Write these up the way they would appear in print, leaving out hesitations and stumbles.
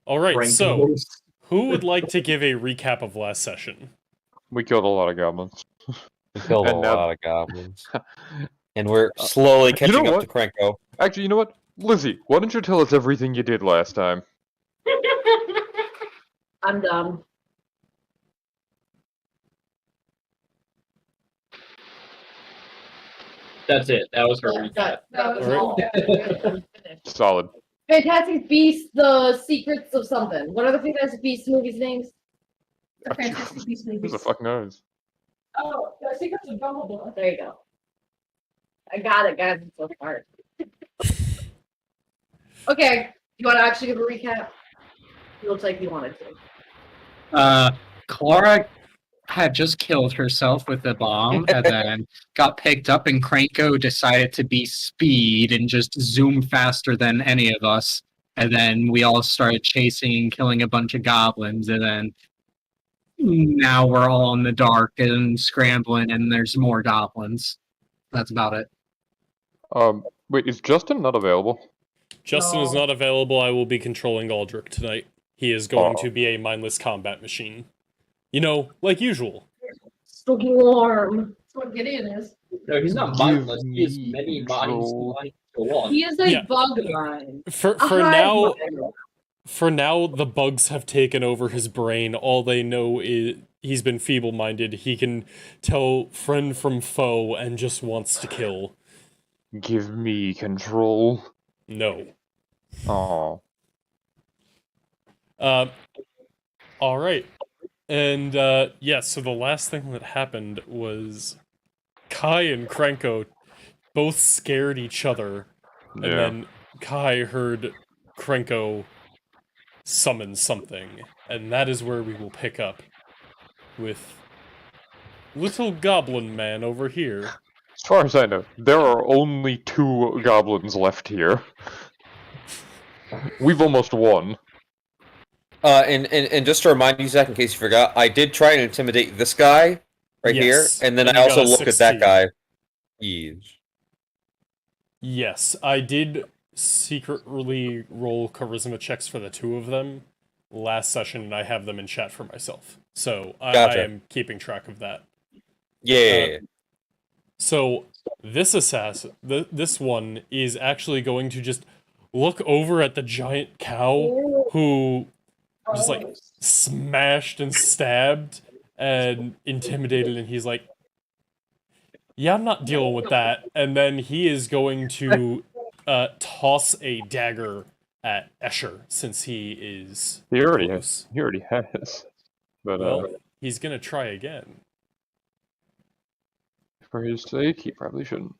Alright, so, Krenko. who would like to give a recap of last session? We killed a lot of goblins. We killed And a now- lot of goblins. And we're slowly catching up what? to Krenko. Actually, you know what? Lizzie, why don't you tell us everything you did last time? I'm dumb. That's it. That was her recap. That was Alright. all. Solid. Fantastic Beasts, The Secrets of Something. What are the Fantastic Beasts movies' names? The Fantastic Beasts Who movies. the fuck knows? Oh, The Secrets of Dumbledore. There you go. I got it, guys. It's so hard. Okay, you want to actually give a recap? It looks like you wanted to. Clara had just killed herself with the bomb and then got picked up, and Krenko decided to be speed and just zoom faster than any of us. And then we all started chasing and killing a bunch of goblins, and then now we're all in the dark and scrambling, and there's more goblins. That's about it. Wait, is Justin not available? Justin is No. not available. I will be controlling Aldrich tonight. He is going to be a mindless combat machine. You know, like usual. Storm. That's what Gideon is. No, he's not mindless. He has many minds combined into one. He is a Yeah. bug mind. For A hive now, mind. for now, the bugs have taken over his brain. All they know is he's been feeble-minded. He can tell friend from foe and just wants to kill. Give me control. No. Oh. All right. And, yeah, so the last thing that happened was Kai and Krenko both scared each other, and Yeah. then Kai heard Krenko summon something, and that is where we will pick up with little goblin man over here. As far as I know, there are only 2 goblins left here. We've almost won. And just to remind you, Zach, in case you forgot, I did try and intimidate this guy right Yes, here, and then and I you got also a look at 16. that guy. Yeesh. Yes, I did secretly roll charisma checks for the 2 of them last session, and I have them in chat for myself. So I Gotcha. am keeping track of that. Yeah. So this assassin, this one is actually going to just look over at the giant cow who just like smashed and stabbed and intimidated, and he's like, yeah, I'm not dealing with that. And then he is going to toss a dagger at Escher, since he is He already close. has. He already has. But Well, he's gonna try again. for his sake, he probably shouldn't.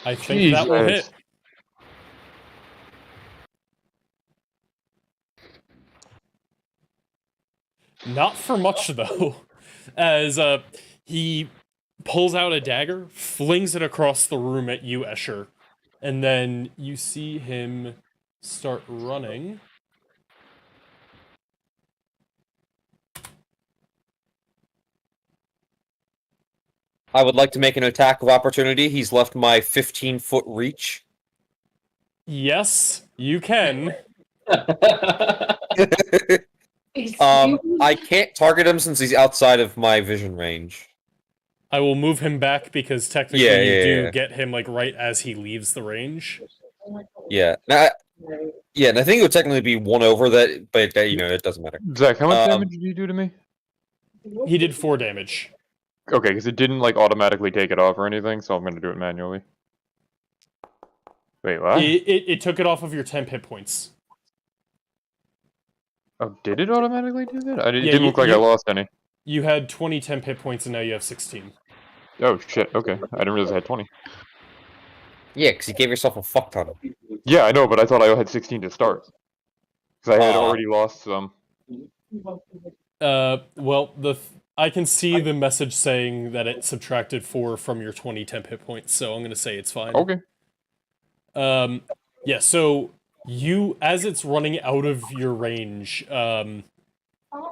I think that will Jesus. hit. Not for much, though, as he pulls out a dagger, flings it across the room at you, Escher, and then you see him start running. I would like to make an attack of opportunity. He's left my 15-foot reach. Yes, you can. I can't target him since he's outside of my vision range. I will move him back because technically Yeah, you yeah, do yeah. get him like right as he leaves the range. Yeah. Yeah, and I think it would technically be 1 over that, but you know, it doesn't matter. Zach, how much Um, damage did you do to me? He did 4 damage. Okay, because it didn't like automatically take it off or anything, so I'm gonna do it manually. Wait, what? It took it off of your 10 hit points. Oh, did it automatically do that? It Yeah, didn't look like I lost any. You had 20 temp hit points and now you have 16. Oh shit, okay. I didn't realize I had 20. Yeah, because you gave yourself a fuck ton. Yeah, I know, but I thought I had 16 to start. Because I had Ah. already lost some. Well, I can see the message saying that it subtracted 4 from your 20 temp hit points, so I'm gonna say it's fine. Okay. Yeah, so you, as it's running out of your range,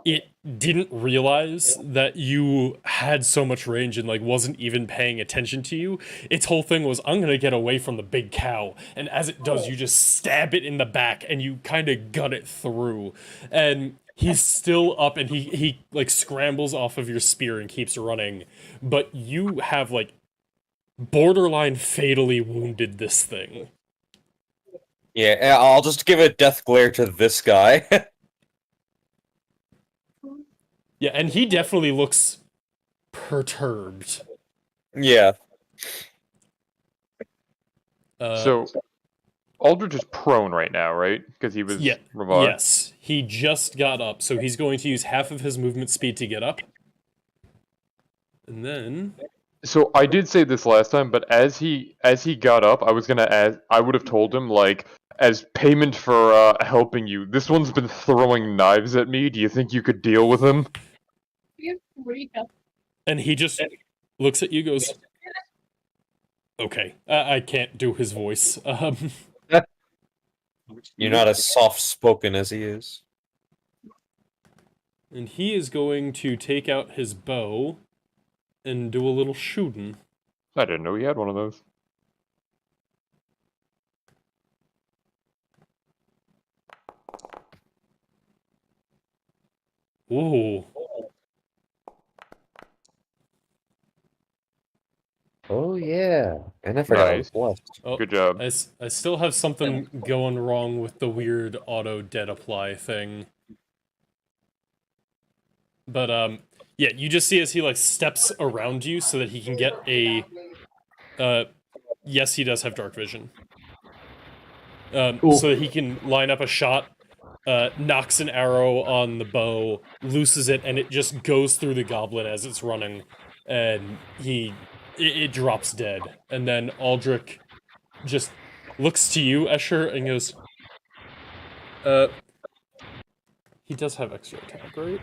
it didn't realize that you had so much range and like wasn't even paying attention to you. Its whole thing was, I'm gonna get away from the big cow, and as it does, you just stab it in the back and you kind of gut it through. And he's still up, and he like scrambles off of your spear and keeps running, but you have like borderline fatally wounded this thing. Yeah, I'll just give a death glare to this guy. Yeah, and he definitely looks perturbed. Yeah. So, Aldrich is prone right now, right? Because he was Yeah, revived? yes, he just got up, so he's going to use half of his movement speed to get up. And then... So, I did say this last time, but as he got up, I would have told him, like, as payment for helping you, this one's been throwing knives at me, do you think you could deal with him? And he just looks at you, goes, okay, I can't do his voice. You're not as soft-spoken as he is. And he is going to take out his bow and do a little shooting. I didn't know he had one of those. Ooh. Oh, yeah. And I forgot I was Nice. blessed. Oh, Good job. I still have something going wrong with the weird auto dead apply thing. But, yeah, you just see as he, like, steps around you so that he can get a... yes, he does have dark vision. Cool. So that he can line up a shot, knocks an arrow on the bow, looses it, and it just goes through the goblin as it's running, and it drops dead. And then Aldrich just looks to you, Escher, and goes, he does have extra attack, right?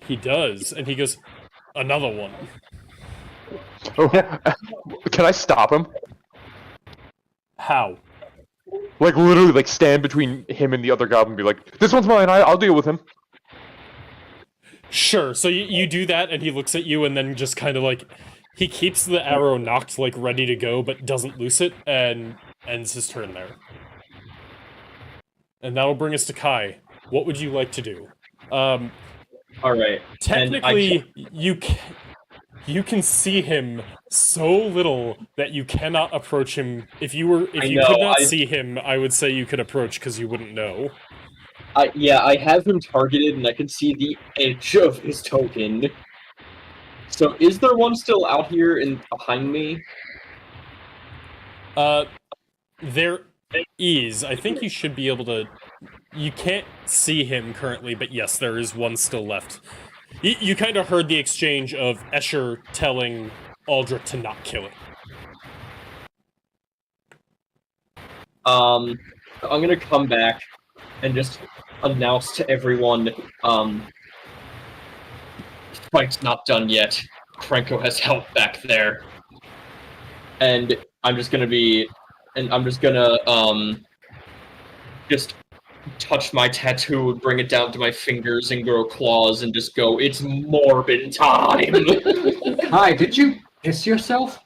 He does, and he goes, another one. Oh, can I stop him? How? Like, literally, like, stand between him and the other goblin and be like, this one's mine, I'll deal with him. Sure, so you do that, and he looks at you, and then just kind of like, he keeps the arrow knocked, like, ready to go, but doesn't loose it, and ends his turn there. And that'll bring us to Kai. What would you like to do? Alright. Technically, you can see him so little that you cannot approach him. If you could not see him, I would say you could approach because you wouldn't know. I have him targeted and I can see the edge of his token. So is there one still out here behind me? There is. I think you should be able to... You can't see him currently, but yes, there is one still left. You kind of heard the exchange of Escher telling Aldrich to not kill it. I'm gonna come back and just announce to everyone, fight's not done yet. Krenko has help back there. And I'm just gonna just touch my tattoo and bring it down to my fingers and grow claws and just go, it's Morbin time! Hi, did you piss yourself?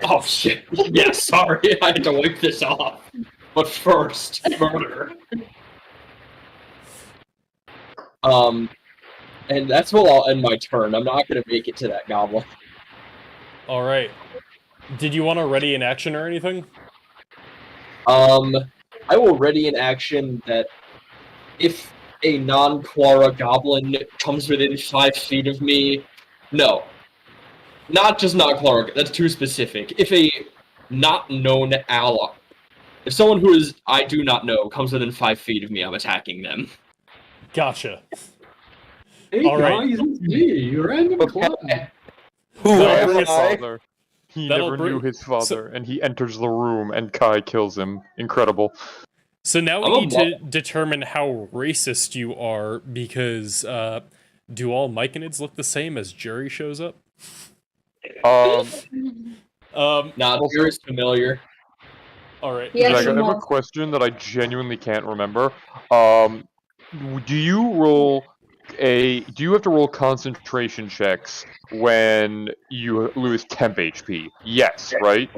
Oh shit, yeah, sorry, I had to wipe this off. But first, murder. And that's where I'll end my turn. I'm not gonna make it to that goblin. Alright. Did you want to ready an action or anything? I will ready an action that if a non-Clara goblin comes within 5 feet of me... No. Not Clara, that's too specific. If a not known ally... If someone who is I do not know comes within 5 feet of me, I'm attacking them. Gotcha. Hey All right. guys, it's me, random club. Who That'll am bring us- I? Father. He That'll never knew bring- his father, and he enters the room, and Kai kills him. Incredible. So now I'm we a need to determine how racist you are, because, do all Myconids look the same as Jerry shows up? Nah, Beer is familiar. All right. Yeah, Jack, I some have a more. question that I genuinely can't remember. Do you have to roll concentration checks when you lose temp HP? Yes, right?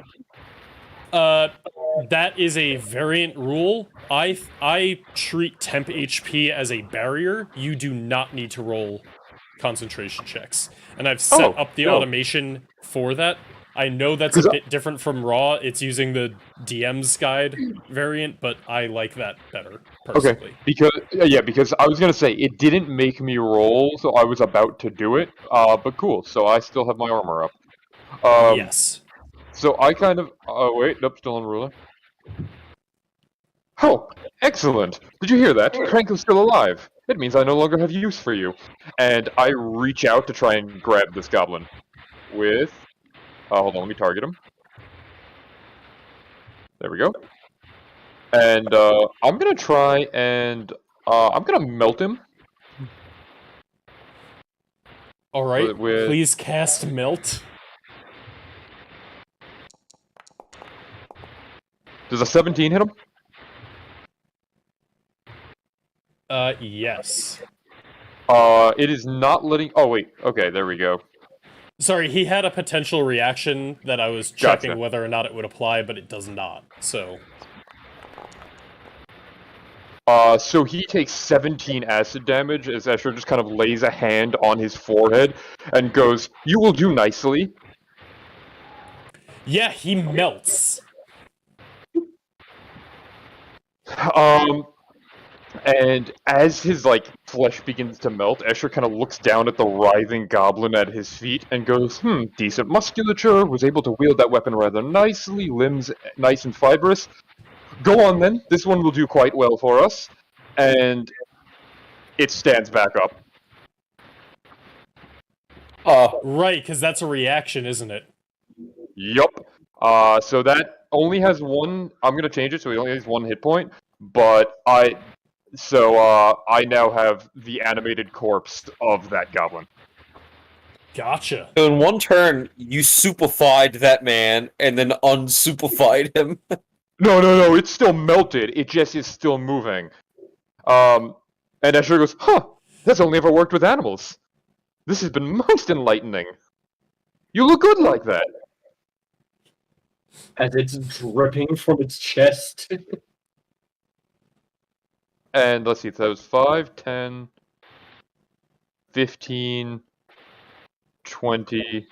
That is a variant rule. I treat temp HP as a barrier. You do not need to roll concentration checks, and I've set Oh, up the no. automation for that. I know that's a 'Cause bit different from Raw. It's using the DM's guide variant, but I like that better personally. because I was gonna say it didn't make me roll, so I was about to do it. But cool. So I still have my armor up. Yes. So I kind of. Oh wait, nope, still on ruler. Oh, excellent! Did you hear that? Krenko's still alive. It means I no longer have use for you. And I reach out to try and grab this goblin. With. Hold on, let me target him. There we go. And I'm gonna try and I'm gonna melt him. All right. With- Please cast melt. Does a 17 hit him? Yes. It is not letting. Oh wait. Okay, there we go. Sorry, he had a potential reaction that I was checking Gotcha. whether or not it would apply, but it does not. So So he takes 17 acid damage as Escher just kind of lays a hand on his forehead and goes, "You will do nicely." yeah, he melts. And as his flesh begins to melt, Escher kind of looks down at the writhing goblin at his feet and goes, decent musculature, was able to wield that weapon rather nicely, limbs nice and fibrous. Go on then, this one will do quite well for us. And it stands back up. Right, because that's a reaction, isn't it? Yup. So that only has one. I'm gonna change it so he only has one hit point. But I now have the animated corpse of that goblin. Gotcha. So in one turn, you superfied that man and then unsuperfied him. No, it's still melted. It just is still moving. And Escher goes, that's only ever worked with animals. This has been most enlightening. You look good like that. As it's dripping from its chest. And let's see, that was 5, 10, 15, 20,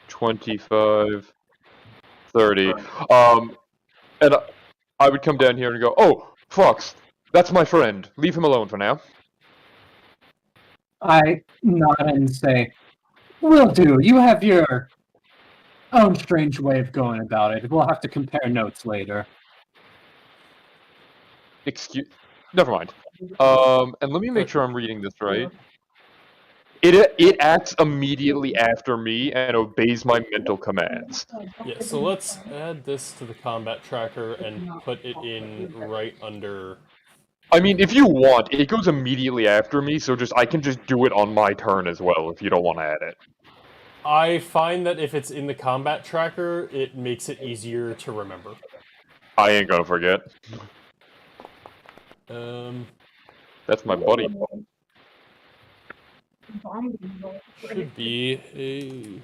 25, 30. And I would come down here and go, "Oh, Fox, that's my friend. Leave him alone for now." I nod and say, "Will do. You have your own strange way of going about it. We'll have to compare notes later." Never mind. And let me make sure I'm reading this right. It acts immediately after me and obeys my mental commands. Yeah, so let's add this to the combat tracker and put it in right under... I mean, if you want, it goes immediately after me, so I can just do it on my turn as well if you don't want to add it. I find that if it's in the combat tracker, it makes it easier to remember. I ain't gonna forget. That's my buddy. Should be a...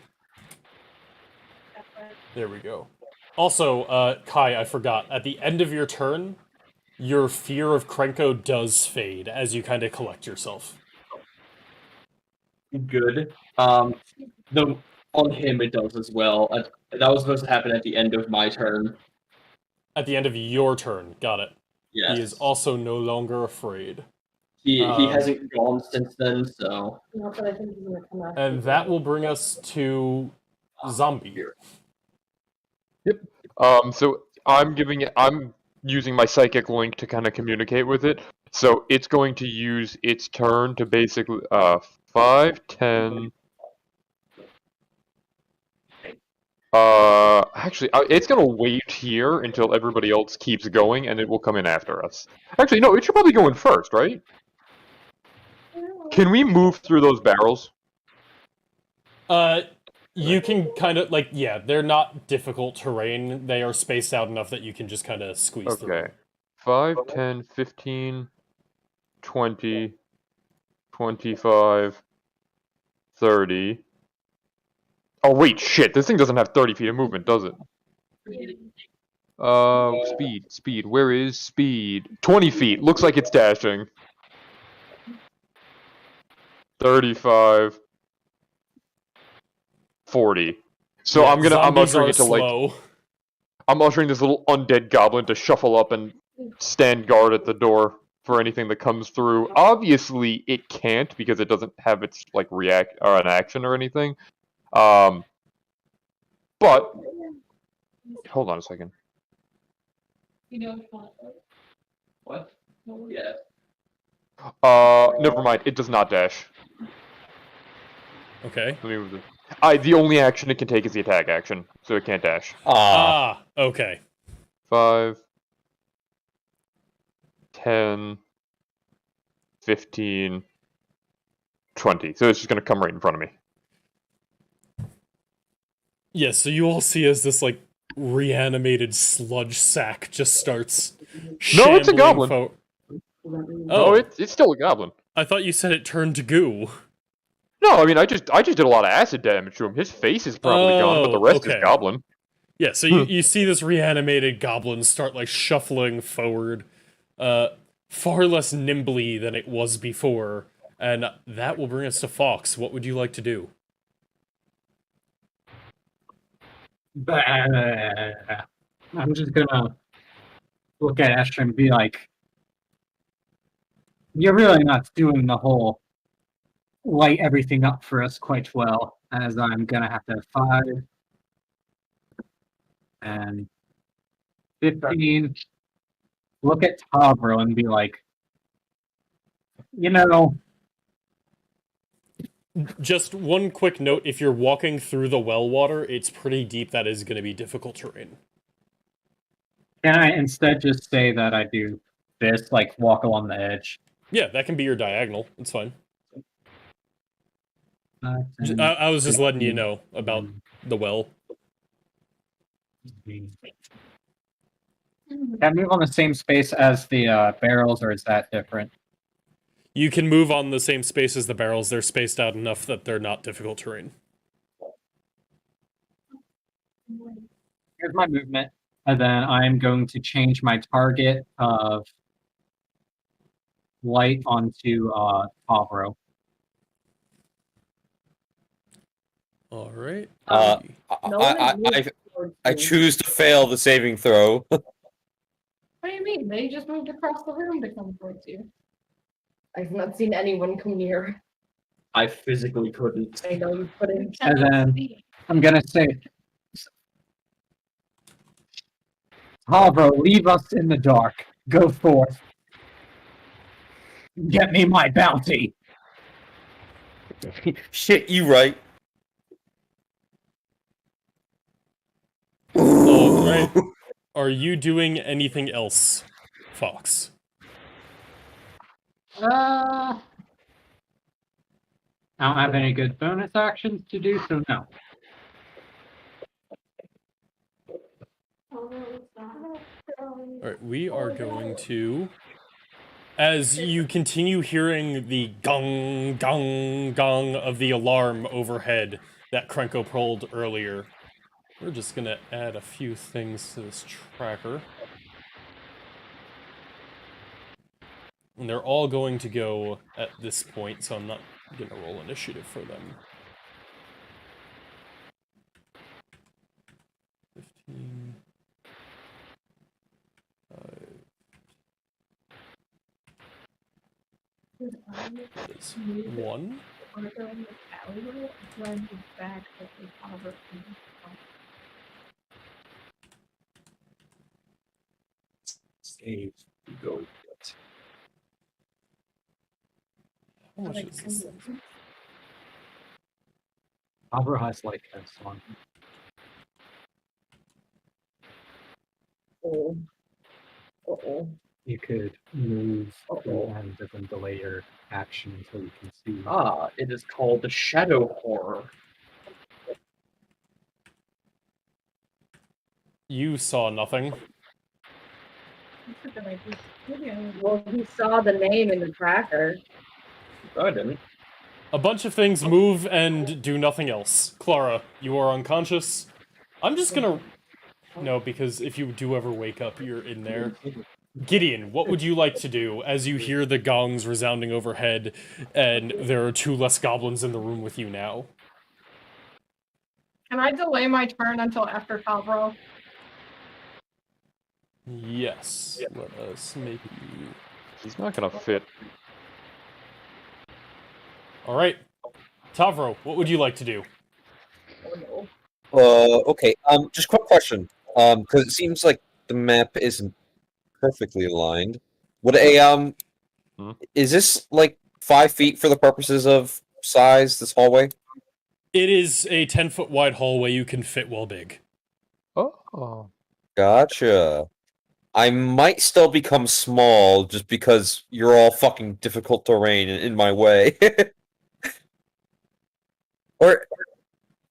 There we go. Also, Kai, I forgot. At the end of your turn, your fear of Krenko does fade as you kind of collect yourself. Good. On him it does as well. That was supposed to happen at the end of my turn. At the end of your turn, got it. Yes. He is also no longer afraid. He hasn't gone since then, so. No, but I think he's gonna come out. And that will bring us to Zombie. So I'm using my psychic link to kind of communicate with it. So it's going to use its turn to basically 5, 10. Actually, it's gonna wait here until everybody else keeps going, and it will come in after us. Actually, no, it should probably go in first, right? Can we move through those barrels? You can kind of, like, yeah, they're not difficult terrain. They are spaced out enough that you can just kind of squeeze through. Okay. 5, 10, 15, 20, 25, 30. Oh, wait, shit. This thing doesn't have 30 feet of movement, does it? Speed. Where is speed? 20 feet. Looks like it's dashing. 35. 40. So Yeah, I'm zombies ushering are it to, like, slow. I'm ushering this little undead goblin to shuffle up and stand guard at the door for anything that comes through. Obviously, it can't because it doesn't have its, like, react or an action or anything. But hold on a second. You know, it's not. What? No, Yeah. Never mind. It does not dash. Okay. Let me move this. The only action it can take is the attack action, so it can't dash. Okay. 5, 10, 15, 20. So it's just gonna come right in front of me. Yeah, so you all see as this, like, reanimated sludge sack just starts No, it's a shambling goblin. Oh, It's still a goblin. I thought you said it turned to goo. No, I mean I just did a lot of acid damage to him. His face is probably gone, but the rest is okay. goblin. Yeah, so you see this reanimated goblin start, like, shuffling forward, far less nimbly than it was before, and that will bring us to Fox. What would you like to do? I'm just gonna look at Esther and be like, "You're really not doing the whole light everything up for us quite well." As I'm gonna have to 5 and 15. Look at Tavro and be like, you know, Just one quick note, if you're walking through the well water, it's pretty deep. That is going to be difficult terrain. can I instead just say that I do this, like walk along the edge? Yeah, that can be your diagonal. It's fine. 5, I was just letting you 15, know about the well. Can I move on the same space as the barrels, or is that different? You can move on the same space as the barrels. They're spaced out enough that they're not difficult terrain. Here's my movement, and then I'm going to change my target of light onto Tavro. All right. No one is moving towards I you. choose to fail the saving throw. What do you mean? They just moved across the room to come towards you. I've not seen anyone come near. I physically couldn't. I know you put in. And then I'm gonna say, Tavro, leave us in the dark. Go forth. Get me my bounty. Shit, you right. All right. Are you doing anything else, Fox? I don't have any good bonus actions to do, so no. All right, we are going to, as you continue hearing the gong, gong, gong of the alarm overhead that Krenko pulled earlier, we're just going to add a few things to this tracker. And they're all going to go at this point, so I'm not going to roll initiative for them. 15... Is 1. Save. Go. How much is this thing? Tavro has like this one. Oh. Uh-oh. You could move and then delay your action until you can see. It is called the Shadow Horror. You saw nothing. Well, he saw the name in the tracker. I didn't. A bunch of things move and do nothing else. Clara, you are unconscious. I'm just gonna... No, because if you do ever wake up, you're in there. Gideon, what would you like to do as you hear the gongs resounding overhead and there are 2 less goblins in the room with you now? Can I delay my turn until after Favreau? Yes. Let us maybe... He's not gonna fit. Alright. Tavro, what would you like to do? Oh no. Okay. Just quick question. Because it seems like the map isn't perfectly aligned. Would is this like 5 feet for the purposes of size? This hallway? It is a 10-foot wide hallway you can fit well big. Oh. Gotcha. I might still become small just because you're all fucking difficult terrain in my way. Or,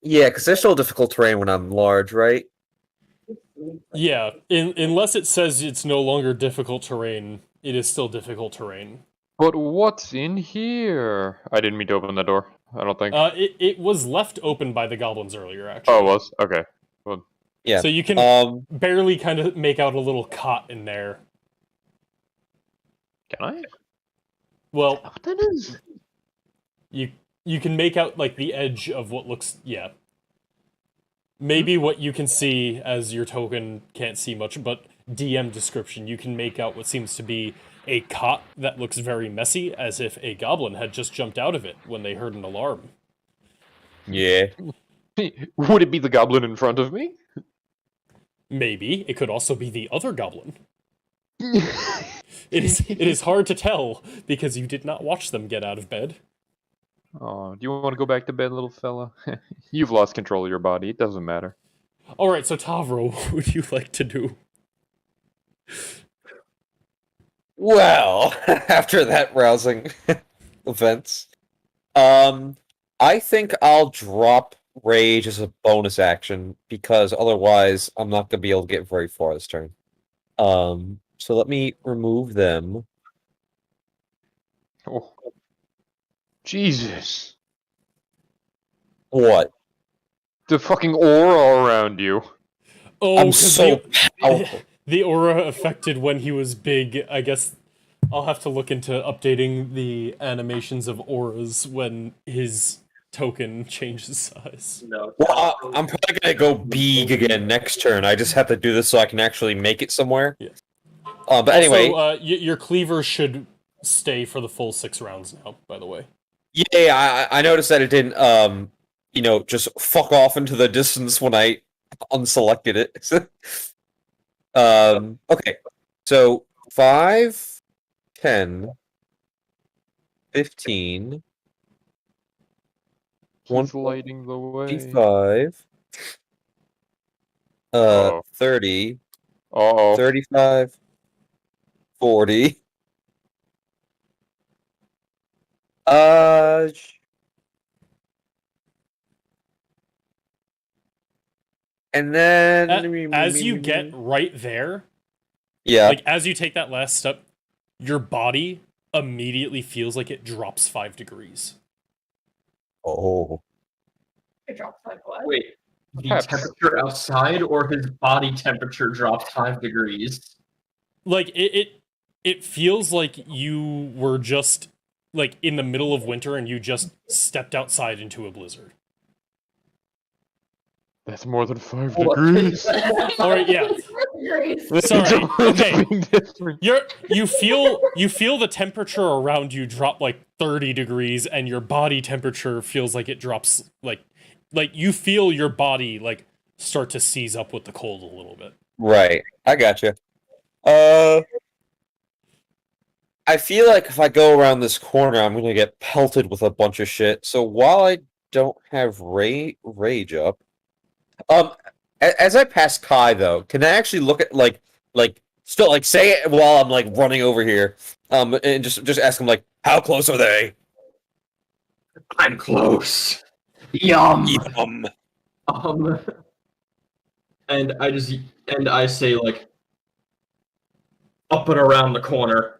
yeah, because there's still difficult terrain when I'm large, right? Yeah, unless it says it's no longer difficult terrain, it is still difficult terrain. But what's in here? I didn't mean to open the door. I don't think. It was left open by the goblins earlier, actually. Oh, it was? Okay. Yeah. So you can barely kind of make out a little cot in there. Can I? Well, What that is? you can make out, like, the edge of what looks... Yeah. Maybe what you can see as your token can't see much, but DM description, you can make out what seems to be a cot that looks very messy, as if a goblin had just jumped out of it when they heard an alarm. Yeah. Would it be the goblin in front of me? Maybe. It could also be the other goblin. It is hard to tell, because you did not watch them get out of bed. Oh, do you want to go back to bed, little fella? You've lost control of your body. It doesn't matter. Alright, so Tavro, what would you like to do? Well, after that rousing events, I think I'll drop Rage as a bonus action, because otherwise I'm not going to be able to get very far this turn. So let me remove them. Oh. Jesus. What? The fucking aura around you. Oh, I'm 'cause so powerful. the aura affected when he was big. I guess I'll have to look into updating the animations of auras when his token changes size. No. Well, I'm probably going to go big again next turn. I just have to do this so I can actually make it somewhere. Yes. But anyway... Also, your cleaver should stay for the full 6 rounds now, by the way. Yeah, I noticed that it didn't, just fuck off into the distance when I unselected it. Okay. So, 5, 10, 15, He's lighting the way. 25, Uh-oh. 30, Uh-oh. 35, 40. And then As you get right there, yeah, like as you take that last step, your body immediately feels like it drops 5 degrees. oh, It drops like what? Wait, the Perhaps. temperature outside or his body temperature dropped 5 degrees? Like it feels like you were just like in the middle of winter and you just stepped outside into a blizzard. That's more than 5 What? degrees. All right, yeah. Sorry. Okay. You feel the temperature around you drop like 30 degrees and your body temperature feels like it drops like you feel your body like start to seize up with the cold a little bit. right. I gotcha. I feel like if I go around this corner, I'm gonna get pelted with a bunch of shit. So while I don't have rage up, as I pass Kai though, can I actually look at like still like say it while I'm like running over here, and just ask him like, how close are they? I'm close. Yum. Um, and I say like up and around the corner.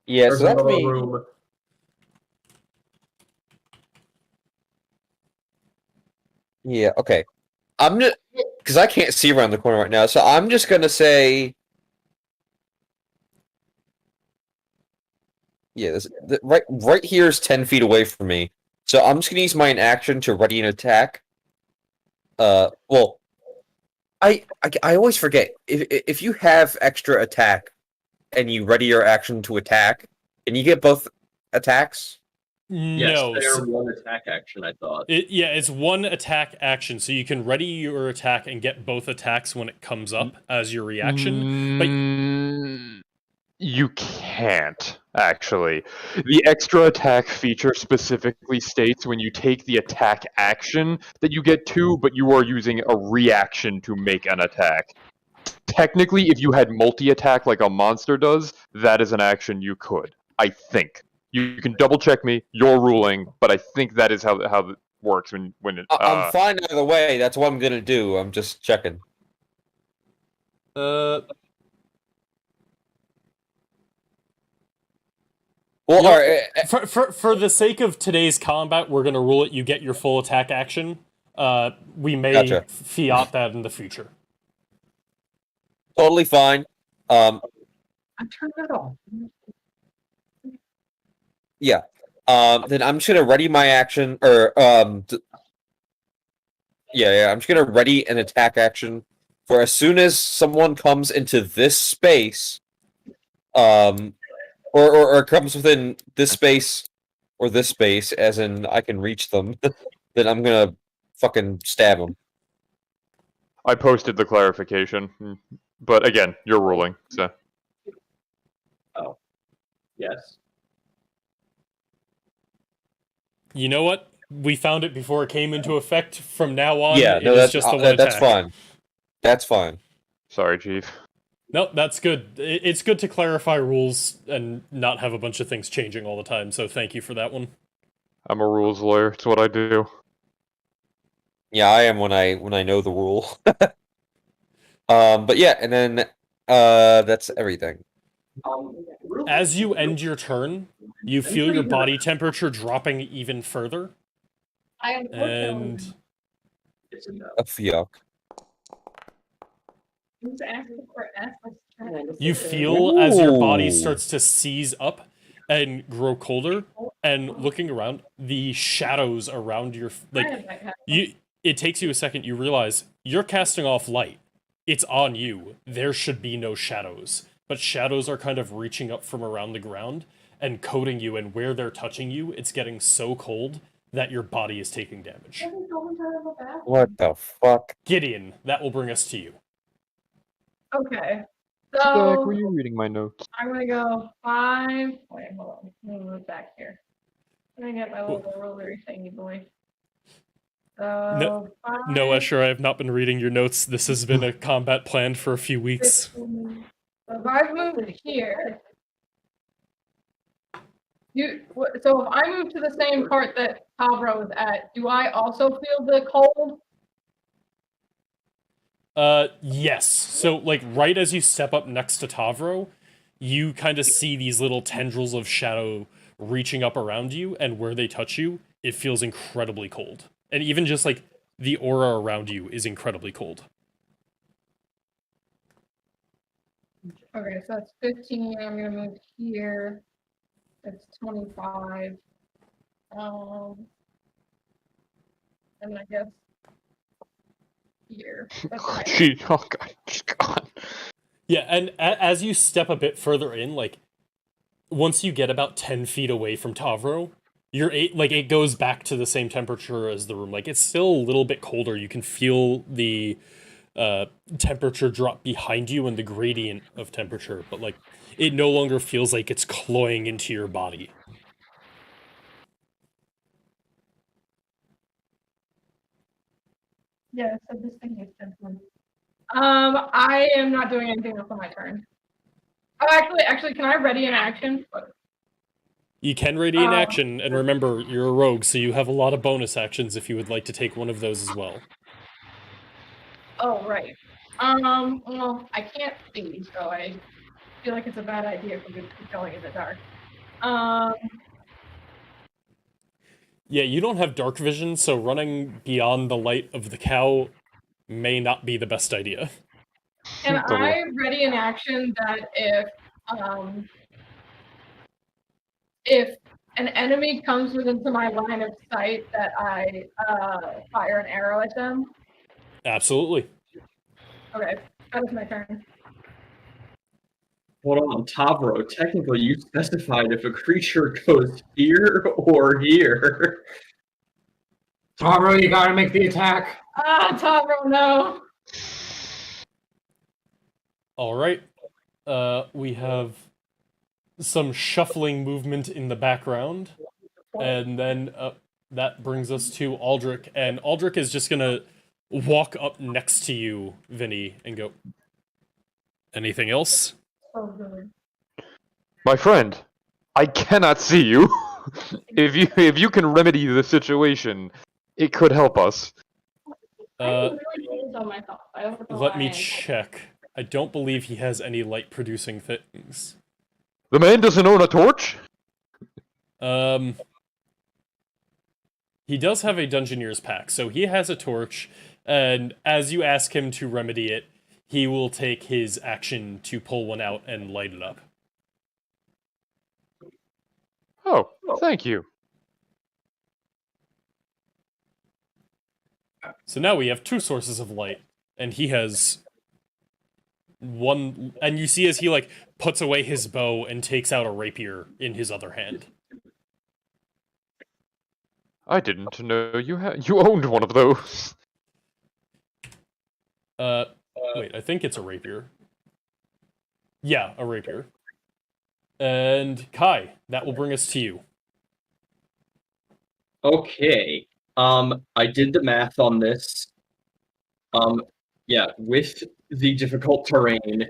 Yeah, There's so that's another me. room. Yeah, okay. I'm just because I can't see around the corner right now, so I'm just gonna say. Yeah, right here is 10 feet away from me. So I'm just gonna use my action to ready an attack. Well, I always forget if you have extra attack and you ready your action to attack, and you get both attacks. Yes, No. they're So one attack action, I thought. it's one attack action, so you can ready your attack and get both attacks when it comes up as your reaction. But You can't, actually. The extra attack feature specifically states when you take the attack action that you get two, but you are using a reaction to make an attack. Technically, if you had multi-attack like a monster does, that is an action you could. I think. You can double check me, your ruling, but I think that is how it works when it, I'm fine either way. That's what I'm gonna do. I'm just checking. Well, You know, all right. for the sake of today's combat, we're gonna rule it. You get your full attack action. We may Gotcha. fiat that in the future. Totally fine. I turned it off. Yeah. Then I'm just gonna ready my action, or yeah. I'm just gonna ready an attack action for as soon as someone comes into this space, or comes within this space or this space, as in I can reach them. Then I'm gonna fucking stab them. I posted the clarification, but again, your ruling. So Yes. You know what? We found it before it came into effect. From now on, Yeah, it no, is that's just the one that's attack. fine. That's fine. sorry, Chief. No, that's good. It's good to clarify rules and not have a bunch of things changing all the time. So thank you for that one. I'm a rules lawyer. It's what I do. Yeah, I am when I know the rule. But yeah, and then that's everything. As you end your turn, you feel your body temperature dropping even further, I unfortunately and Yuck. was asking for S. you feel as your body Ooh. starts to seize up and grow colder. And looking around, the shadows around your it takes you a second. You realize you're casting off light. It's on you. There should be no shadows, but shadows are kind of reaching up from around the ground and coating you. And where they're touching you, it's getting so cold that your body is taking damage. What the fuck? Gideon, that will bring us to you. Okay. Jack, So were you reading my notes? I'm gonna go 5. Wait, hold on. Let me move back here. Let me get my little rotary thingy boy. So No, Escher, I have not been reading your notes. This has been a combat planned for a few weeks. 15. So if I move here, so if I move to the same part that Tavro is at, do I also feel the cold? Yes. So, like, right as you step up next to Tavro, you kind of see these little tendrils of shadow reaching up around you, and where they touch you, it feels incredibly cold. And even just, like, the aura around you is incredibly cold. Okay, so that's 15. I'm gonna move here. It's 25. And I guess here. That's fine. She, oh god, she's gone. Yeah, and as you step a bit further in, like, once you get about 10 feet away from Tavro, it goes back to the same temperature as the room. Like, it's still a little bit colder. You can feel the temperature drop behind you and the gradient of temperature, but, like, it no longer feels like it's cloying into your body. Yeah, so this thing is simple. I am not doing anything else on my turn. Oh, actually, can I ready an action? You can ready an action, and remember, you're a rogue, so you have a lot of bonus actions if you would like to take one of those as well. Oh, right. Well, I can't see, so I feel like it's a bad idea for me to keep going in the dark. Yeah, you don't have dark vision, so running beyond the light of the cow may not be the best idea. Can The- I ready an action that if an enemy comes within my line of sight, that I fire an arrow at them? Absolutely. Okay, that is my turn. Hold on, Tavro. Technically, you specified if a creature goes here or here. Taro, you gotta make the attack. Ah, Tavro, no. All right. We have some shuffling movement in the background, and then that brings us to Aldrich, and Aldrich is just gonna walk up next to you, Vinny, and go, anything else? Oh, good. My friend, I cannot see you. If you can remedy the situation, it could help us. I really focused on my thoughts. I don't know Let why me I- check. I don't believe he has any light-producing things. The man doesn't own a torch? He does have a Dungeoneer's pack, so he has a torch, and as you ask him to remedy it, he will take his action to pull one out and light it up. Oh, thank you. So now we have two sources of light, and he has one, and you see as he, like, puts away his bow and takes out a rapier in his other hand. I didn't know you owned one of those. Wait, I think it's a rapier. Yeah, a rapier. And Kai, that will bring us to you. Okay. I did the math on this. Yeah, with the difficult terrain,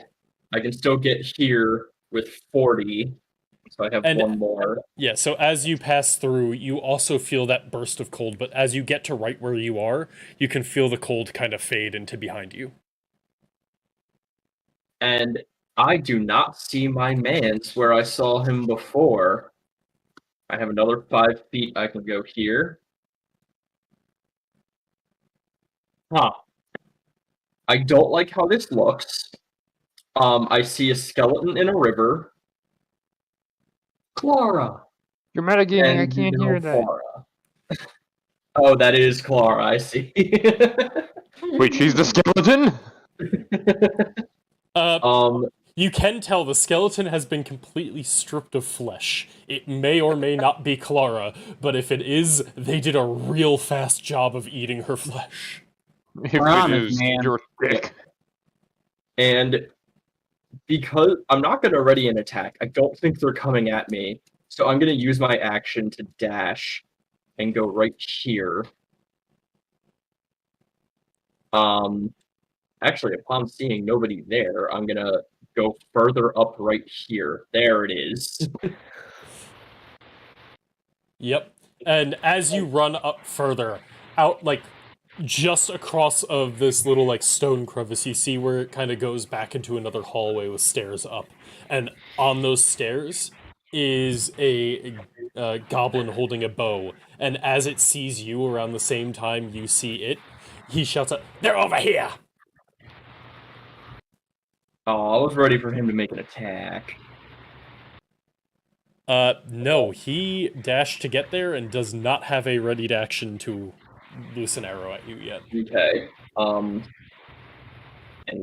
I can still get here with 40. So I have And- one more. Yeah, so as you pass through, you also feel that burst of cold, but as you get to right where you are, you can feel the cold kind of fade into behind you. And I do not see my man's where I saw him before. I have another 5 feet I can go here. Huh. I don't like how this looks. I see a skeleton in a river. Clara. You're metagaming, I and can't no hear that. Clara. Oh, that is Clara, I see. Wait, she's the skeleton? You can tell the skeleton has been completely stripped of flesh. It may or may not be Clara, but if it is, they did a real fast job of eating her flesh. If it Promise, is, man. you're thick. And because I'm not going to ready an attack, I don't think they're coming at me. So I'm going to use my action to dash and go right here. Actually, upon seeing nobody there, I'm going to go further up right here. There it is. Yep. And as you run up further, out, like, just across of this little, like, stone crevice, you see where it kind of goes back into another hallway with stairs up. And on those stairs is a goblin holding a bow. And as it sees you around the same time you see it, he shouts out, "They're over here!" Oh, I was ready for him to make an attack. No, he dashed to get there and does not have a readied action to loose an arrow at you yet. Okay. And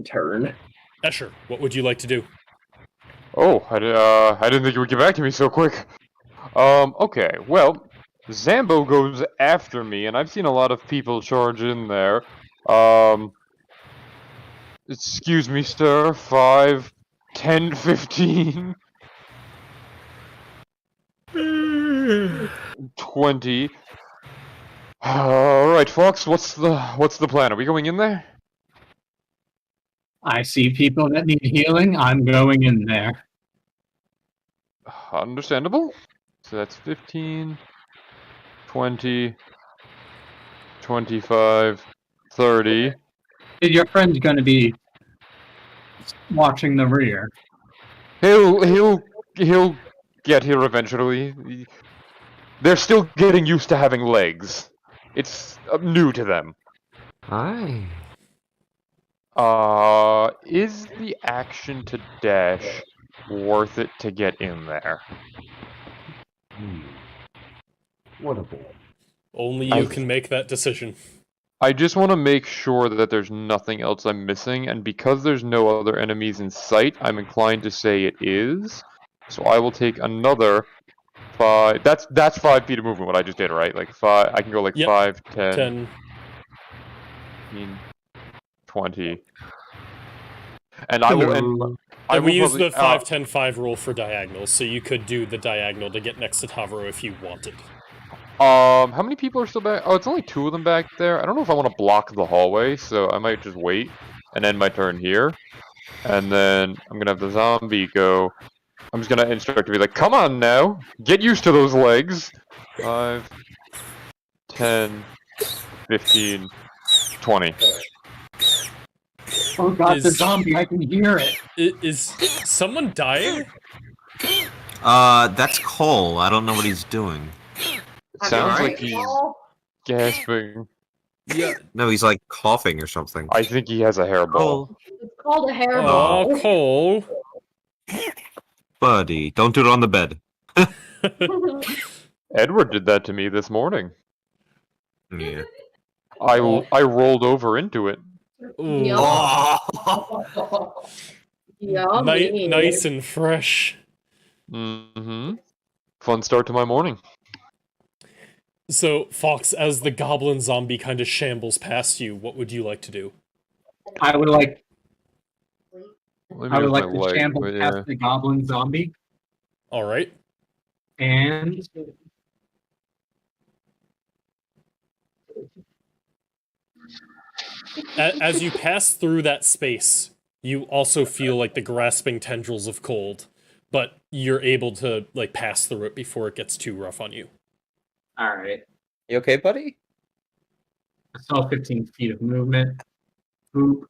turn. Escher, what would you like to do? Oh, I didn't think you would get back to me so quick. Okay, well, Zambo goes after me, and I've seen a lot of people charge in there. Excuse me, sir, 5, 10, 15, 20. Alright, Fox, what's the plan? Are we going in there? I see people that need healing. I'm going in there. Understandable. So that's 15, 20, 25, 30. Your friend's gonna be watching the rear. He'll get here eventually. They're still getting used to having legs. It's new to them. Aye. Is the action to dash worth it to get in there? What a boy. Only you can make that decision. I just want to make sure that there's nothing else I'm missing, and because there's no other enemies in sight, I'm inclined to say it is. So I will take another 5. That's 5 feet of movement. What I just did, right? Like 5. I can go like Yep. 5, 10, 10. 15, 20. And I will end. And we use the 5, probably- 10, 5 rule for diagonals, so you could do the diagonal to get next to Tavro if you wanted. How many people are still back? Oh, it's only 2 of them back there. I don't know if I want to block the hallway, so I might just wait and end my turn here. And then I'm gonna have the zombie go. I'm just gonna instruct to be like, come on now, get used to those legs. 5, 10, 15, 20. Oh god, the Is- zombie! I can hear it. Is someone dying? That's Cole. I don't know what he's doing. It sounds Alright, like he's well, gasping. Yeah. No, he's like coughing or something. I think he has a hairball. Oh, It's called a hairball. Oh, Cole. buddy, don't do it on the bed. Edward did that to me this morning. Yeah. I rolled over into it. Ooh, Yum. Oh. Yummy. nice and fresh. Mm-hmm. Fun start to my morning. So, Fox, as the goblin zombie kind of shambles past you, what would you like to do? I would like Let me I would use like my to leg, shamble but past the goblin zombie All right. and As you pass through that space, you also feel like the grasping tendrils of cold, but you're able to like pass through it before it gets too rough on you. alright. You okay, buddy? I saw 15 feet of movement. Boop.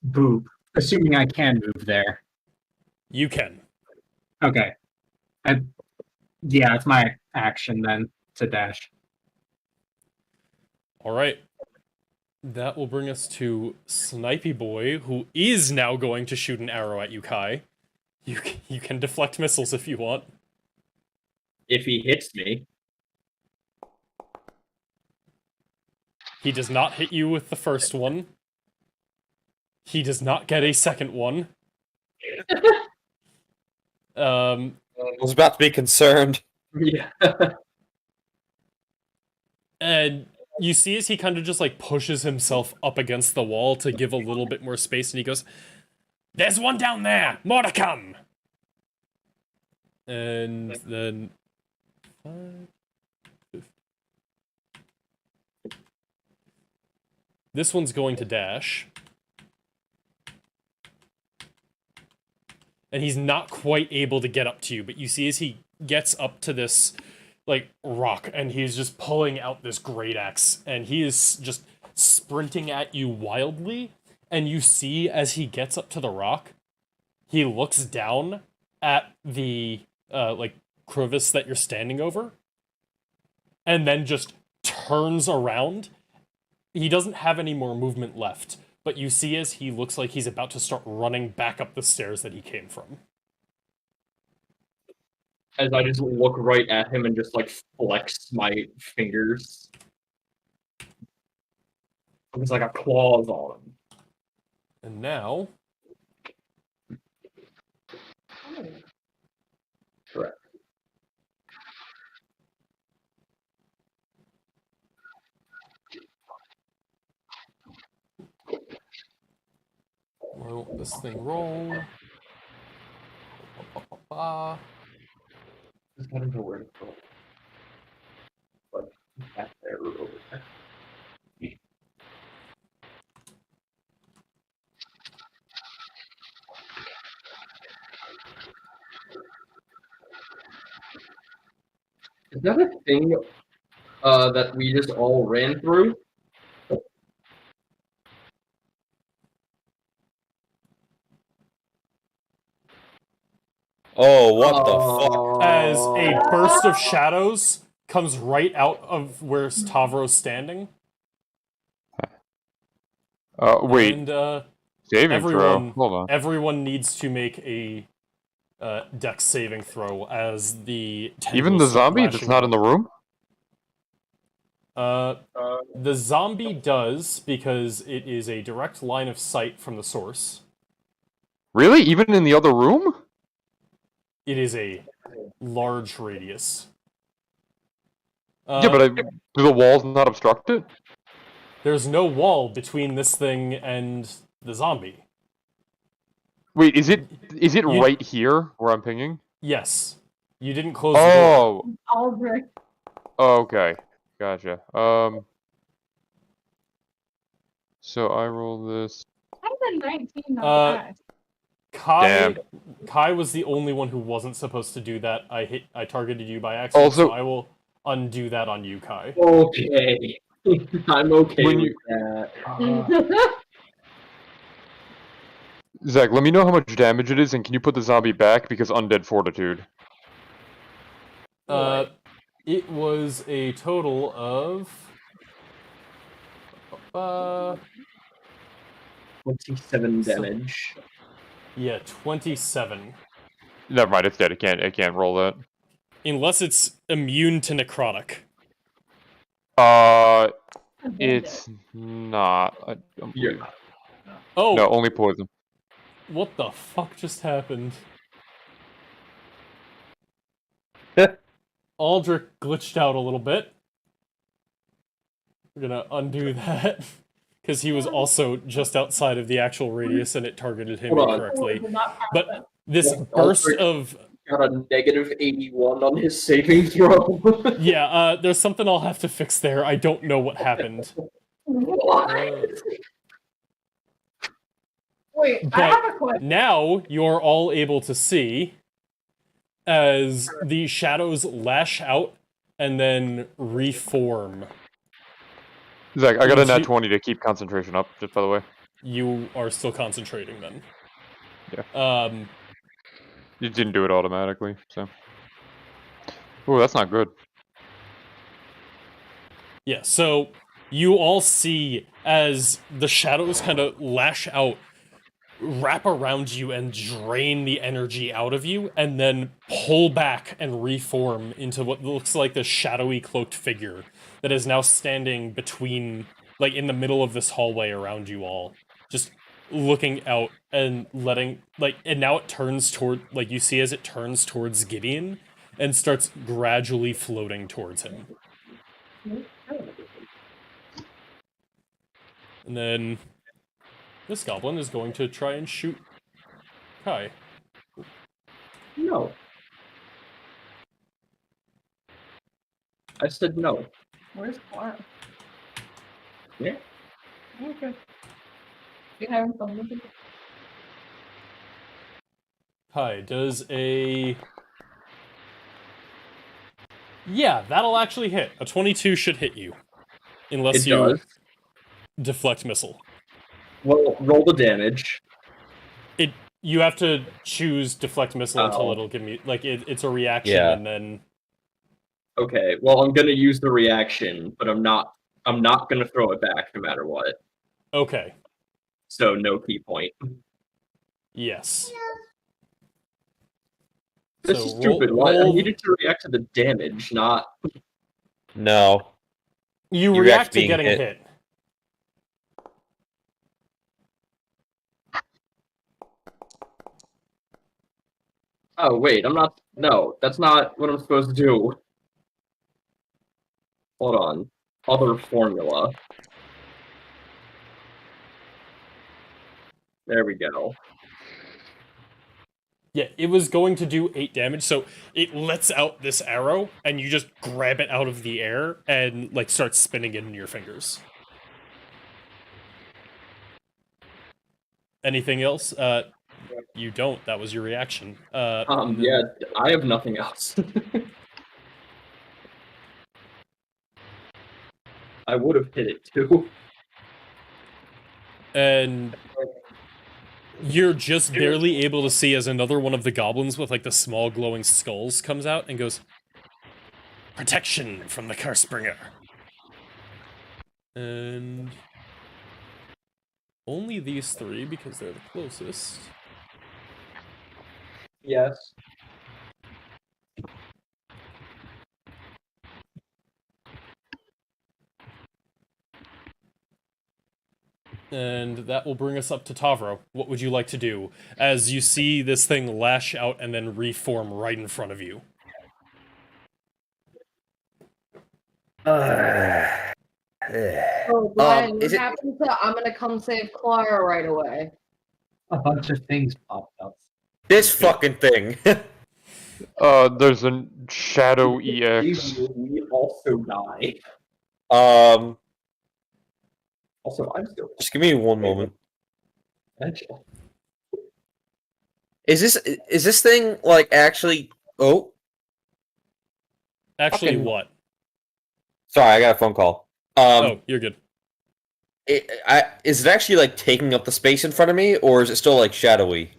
Boop. Assuming I can move there. You can. Okay. Yeah, it's my action then to dash. All right. That will bring us to Snipey Boy, who is now going to shoot an arrow at you, Kai. You can deflect missiles if you want. If he hits me, He does not hit you with the first one. He does not get a second one. I was about to be concerned. yeah. And you see as he kind of just like pushes himself up against the wall to give a little bit more space, and he goes, "There's one down there! More to come!" And then... 5, 15. This one's going to dash. And he's not quite able to get up to you, but you see as he gets up to this like rock, and he's just pulling out this great axe, and he is just sprinting at you wildly. And you see as he gets up to the rock, he looks down at the like crevice that you're standing over, and then just turns around. He doesn't have any more movement left, but you see as he looks like he's about to start running back up the stairs that he came from. As I just look right at him and just like flex my fingers. Because I got claws on him. And now... Correct. Why won't this thing roll? Ba-ba-ba-ba. Just gotta know where to go. But back there or over there. Is that a thing that we just all ran through? Oh, what the fuck? as a burst of shadows comes right out of where Tavro's standing. Wait, And saving throw. everyone Hold on. everyone needs to make a dex saving throw as the Even tendrils the start zombie that's lashing not out. in the room? The zombie does, because it is a direct line of sight from the source. Really? Even in the other room? It is a large radius. Yeah, but do the walls not obstruct it? There's no wall between this thing and the zombie. Wait, is it You- right here where I'm pinging? Yes. You didn't close the door. Oh, Aldrich. okay, gotcha. So I roll this. How did 19 not pass? Damn. Kai was the only one who wasn't supposed to do that. I targeted you by accident, Also- so I will undo that on you, Kai. Okay. I'm okay When with you- that. Zach, let me know how much damage it is, and can you put the zombie back because undead fortitude? It was a total of 27 damage. yeah, 27. Never mind, it's dead. It can't roll that. Unless it's immune to necrotic. It's not. Yeah. Oh, No, only poison. what the fuck just happened? Aldrich glitched out a little bit. We're gonna undo that. Because he was also just outside of the actual radius and it targeted him Hold on. incorrectly. Did not pass But it. this Well, burst Aldrich- of... Got a negative 81 on his saving throw. Yeah, there's something I'll have to fix there. I don't know what happened. What? Wait, I but- have a question. Now you're all able to see as the shadows lash out and then reform. Zach, I got a nat Into- 20 to keep concentration up, just by the way. You are still concentrating then. Yeah. You didn't do it automatically, so. Ooh, that's not good. Yeah, so you all see as the shadows kind of lash out, wrap around you and drain the energy out of you, and then pull back and reform into what looks like this shadowy cloaked figure that is now standing between, like, in the middle of this hallway around you all. Just looking out and letting, like, and now it turns toward, like, you see as it turns towards Gideon and starts gradually floating towards him. And then this goblin is going to try and shoot Kai. No. I said no. Where's Clara? Yeah. Okay. You having fun with it? Kai does a... Yeah, that'll actually hit. A 22 should hit you. Unless It you does. deflect missile. Well, roll the damage. You have to choose deflect missile until Oh. it'll give me... Like, it's a reaction, Yeah. and then... Okay, well, I'm gonna use the reaction, but I'm not gonna throw it back no matter what. Okay. So no key point. Yes. This So is stupid. roll- Why? I roll- needed to react to the damage, not. No. You You react react to being getting hit. hit. Oh wait, I'm not. No, that's not what I'm supposed to do. Hold on. Other formula. There we go. Yeah, it was going to do 8 damage, so it lets out this arrow, and you just grab it out of the air, and, like, start spinning it in your fingers. Anything else? You don't. That was your reaction. And then- Yeah, I have nothing else. I would have hit it too. And You're just barely able to see as another one of the goblins with like the small glowing skulls comes out and goes, "Protection from the Cursebringer." And only these three because they're the closest. Yes. And that will bring us up to Tavro. What would you like to do as you see this thing lash out and then reform right in front of you? Oh, Brian, what is it- happened to I'm gonna come save Clara right away? A bunch of things popped up. This fucking thing. There's a shadow EX. We also die. Um, Also, I'm still. just give me one moment. Is this thing like actually? Oh, Actually, Fucking- what? sorry, I got a phone call. Oh, you're good. Is it actually like taking up the space in front of me, or is it still like shadowy?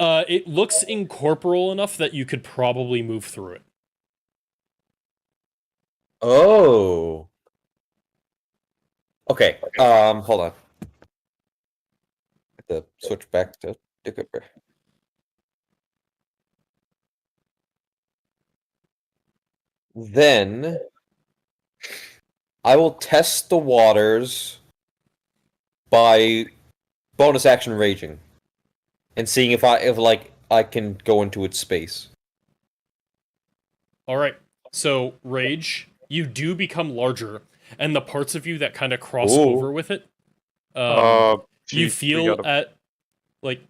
It looks incorporeal enough that you could probably move through it. Oh. Okay. Hold on. Have to switch back to Dickover. Then I will test the waters by bonus action raging and seeing if I can go into its space. All right. So, Rage, you do become larger, and the parts of you that kind of cross Ooh. over with it, you Jeez, we feel gotta-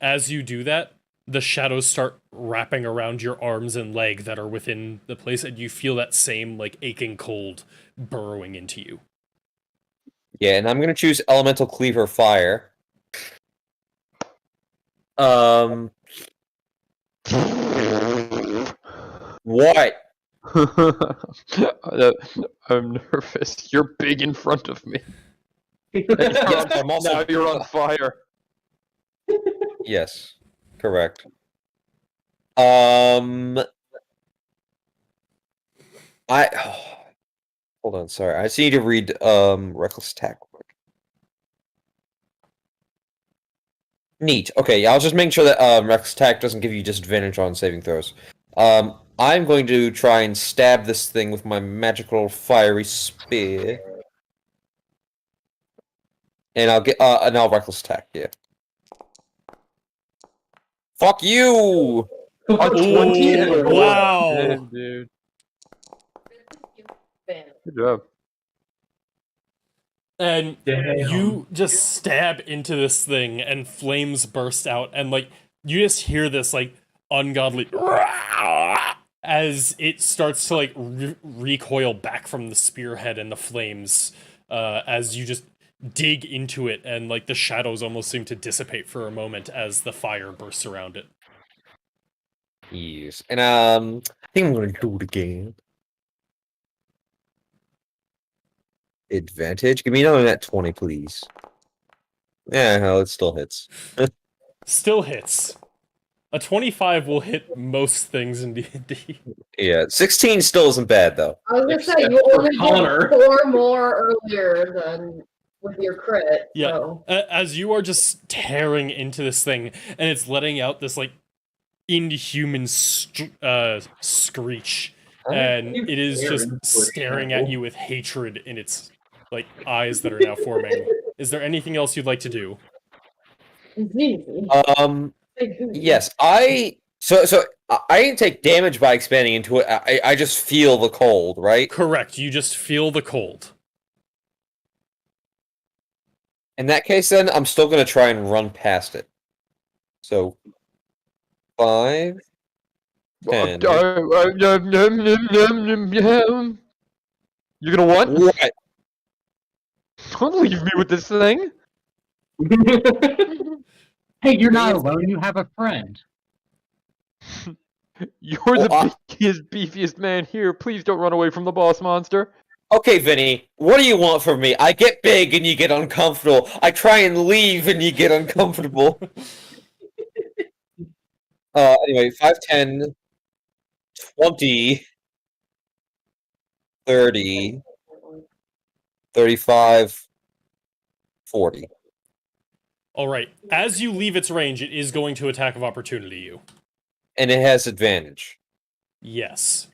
as you do that, the shadows start wrapping around your arms and leg that are within the place, and you feel that same like aching cold burrowing into you. Yeah, and I'm gonna choose Elemental Cleaver Fire. What? I'm nervous. You're big in front of me. Yes, I'm also Now you're on fire. Yes, correct. Hold on, sorry. I just need to read Reckless Attack quick. Neat. Okay, I'll just make sure that Reckless Attack doesn't give you disadvantage on saving throws. I'm going to try and stab this thing with my magical fiery spear. And I'll get and I'll Reckless Attack, yeah. Fuck you! A Ooh, 20. wow. Damn, dude. Good job. And you just stab into this thing, and flames burst out, and like you just hear this like ungodly as it starts to like recoil back from the spearhead and the flames as you just dig into it, and like the shadows almost seem to dissipate for a moment as the fire bursts around it. Yes. And I think I'm gonna do it again. Advantage? Give me another net 20, please. Yeah, hell, it still hits. Still hits. A 25 will hit most things in D&D. Yeah, 16 still isn't bad, though. I was gonna say Except you for only Connor. did 4 more earlier than with your crit. Yeah. So. As you are just tearing into this thing, and it's letting out this like inhuman screech, and you it is tear just into a staring at shadow? you with hatred in its like eyes that are now forming. Is there anything else you'd like to do? It's easy. Yes, So I didn't take damage by expanding into it. I just feel the cold, right? Correct. You just feel the cold. In that case, then I'm still gonna try and run past it. So 5, 10. You're gonna what? What? Don't leave me with this thing. Hey, you're not alone. You have a friend. You're Well, the biggest, beefiest man here. Please don't run away from the boss monster. Okay, Vinny, what do you want from me? I get big and you get uncomfortable. I try and leave and you get uncomfortable. Anyway, 5, 10, 20, 30, 35, 40. All right. As you leave its range, it is going to attack of opportunity you. And it has advantage. Yes.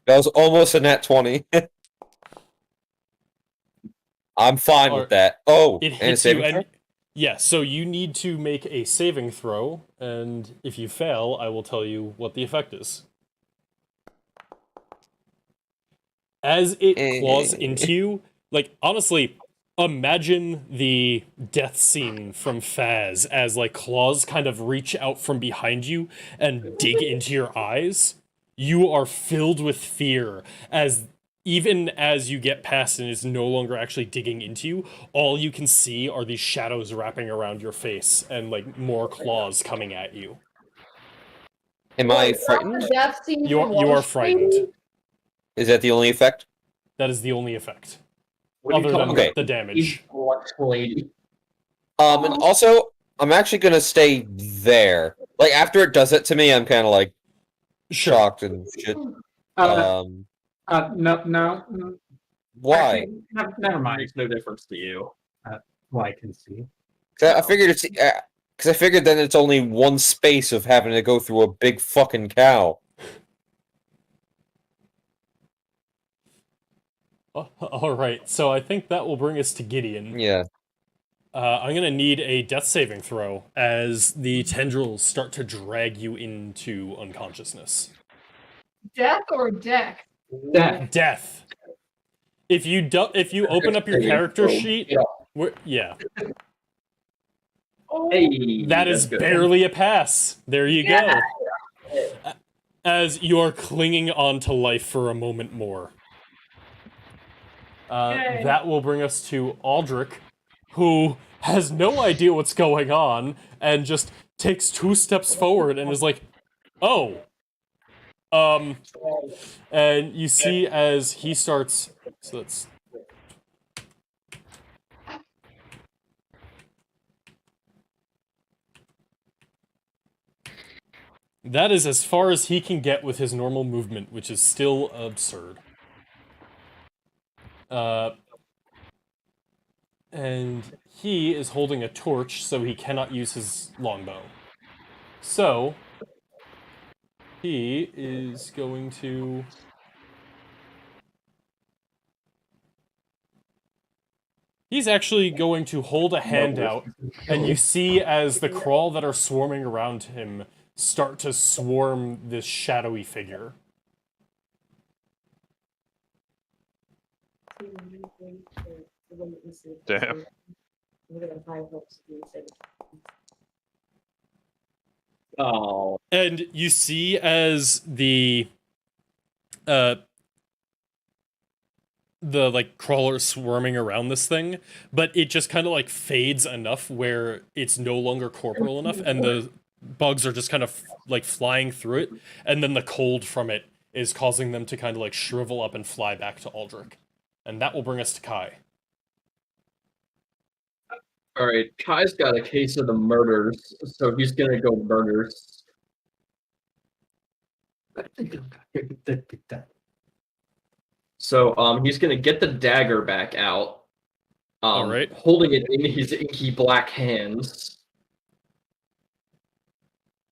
That was almost a nat 20. I'm fine Alright. with that. Oh, It and a hits you, saving throw? and yeah, so you need to make a saving throw, and if you fail, I will tell you what the effect is. As it claws into you, like, honestly, imagine the death scene from Phaz as, like, claws kind of reach out from behind you and dig into your eyes. You are filled with fear as even as you get past and it's no longer actually digging into you, all you can see are these shadows wrapping around your face and, like, more claws coming at you. Am I Wait, frightened? the death scene You from are Wall frightened. Street? Is that the only effect? That is the only effect. What are you Other than talking Okay. about? the damage. Lady. And also, I'm actually gonna stay there. Like, after it does it to me, I'm kind of, like, Sure. shocked and shit. No. Why? Actually, never mind. Makes no difference to you. Well, I can see. 'Cause I figured it's... Because I figured then it's only one space of having to go through a big fucking cow. Alright, so I think that will bring us to Gideon. Yeah. I'm gonna need a death saving throw as the tendrils start to drag you into unconsciousness. Death or deck? Death. If you open up your character sheet, yeah, Oh, Hey, that that's is good. barely a pass. There you Yeah. go. As you are clinging on to life for a moment more. Yay. That will bring us to Aldrich, who has no idea what's going on and just takes 2 steps forward and is like, "Oh." And you see as he starts, so that's that is as far as he can get with his normal movement, which is still absurd. And he is holding a torch, so he cannot use his longbow. So, he is going to... He's actually going to hold a hand out, and you see as the crawl that are swarming around him start to swarm this shadowy figure. Damn. Oh, And you see as the like crawler swarming around this thing, but it just kind of like fades enough where it's no longer corporeal enough, and the bugs are just kind of like flying through it, and then the cold from it is causing them to kind of like shrivel up and fly back to Aldrich. And that will bring us to Kai. all right. Kai's got a case of the murders, so he's gonna go murders. So he's gonna get the dagger back out. All right. Holding it in his inky black hands.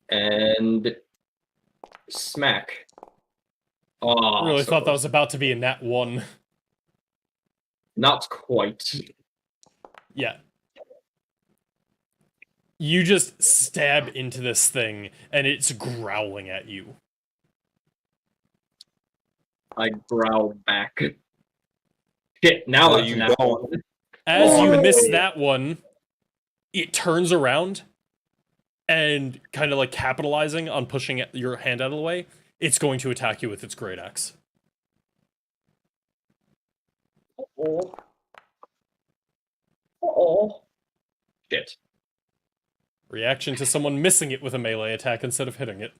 And smack. Oh, I really so thought that close. was about to be a nat 1. Not quite. Yeah. You just stab into this thing, and it's growling at you. I growl back. Shit, now No, that's you an don't. one. As you Oh. miss that one, it turns around and kind of like capitalizing on pushing your hand out of the way, it's going to attack you with its great axe. Uh-oh. Oh. Shit. Reaction to someone missing it with a melee attack instead of hitting it.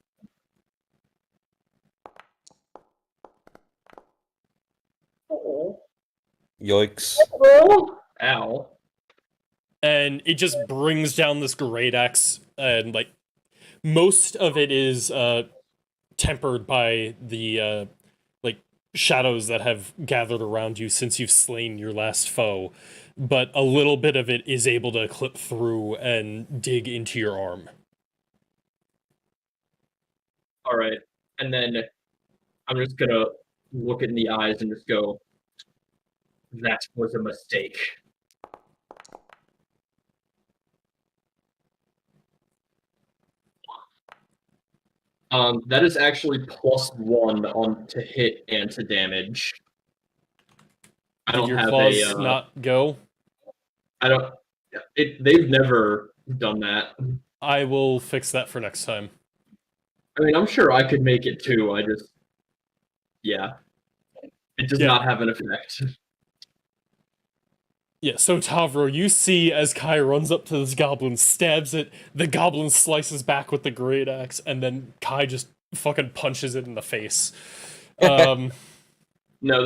Oh. Yikes. Oh, Ow. And it just brings down this great axe, and like most of it is tempered by the like shadows that have gathered around you since you've slain your last foe, but a little bit of it is able to clip through and dig into your arm. All right, and then I'm just gonna look it in the eyes and just go, "That was a mistake." That is actually +1 on to hit and to damage. I Did don't your have claws a. not go? I don't. They've never done that. I will fix that for next time. I mean, I'm sure I could make it too. I just, yeah, it does Yeah. not have an effect. Yeah, so Tavro, you see as Kai runs up to this goblin, stabs it, the goblin slices back with the great axe, and then Kai just fucking punches it in the face. No,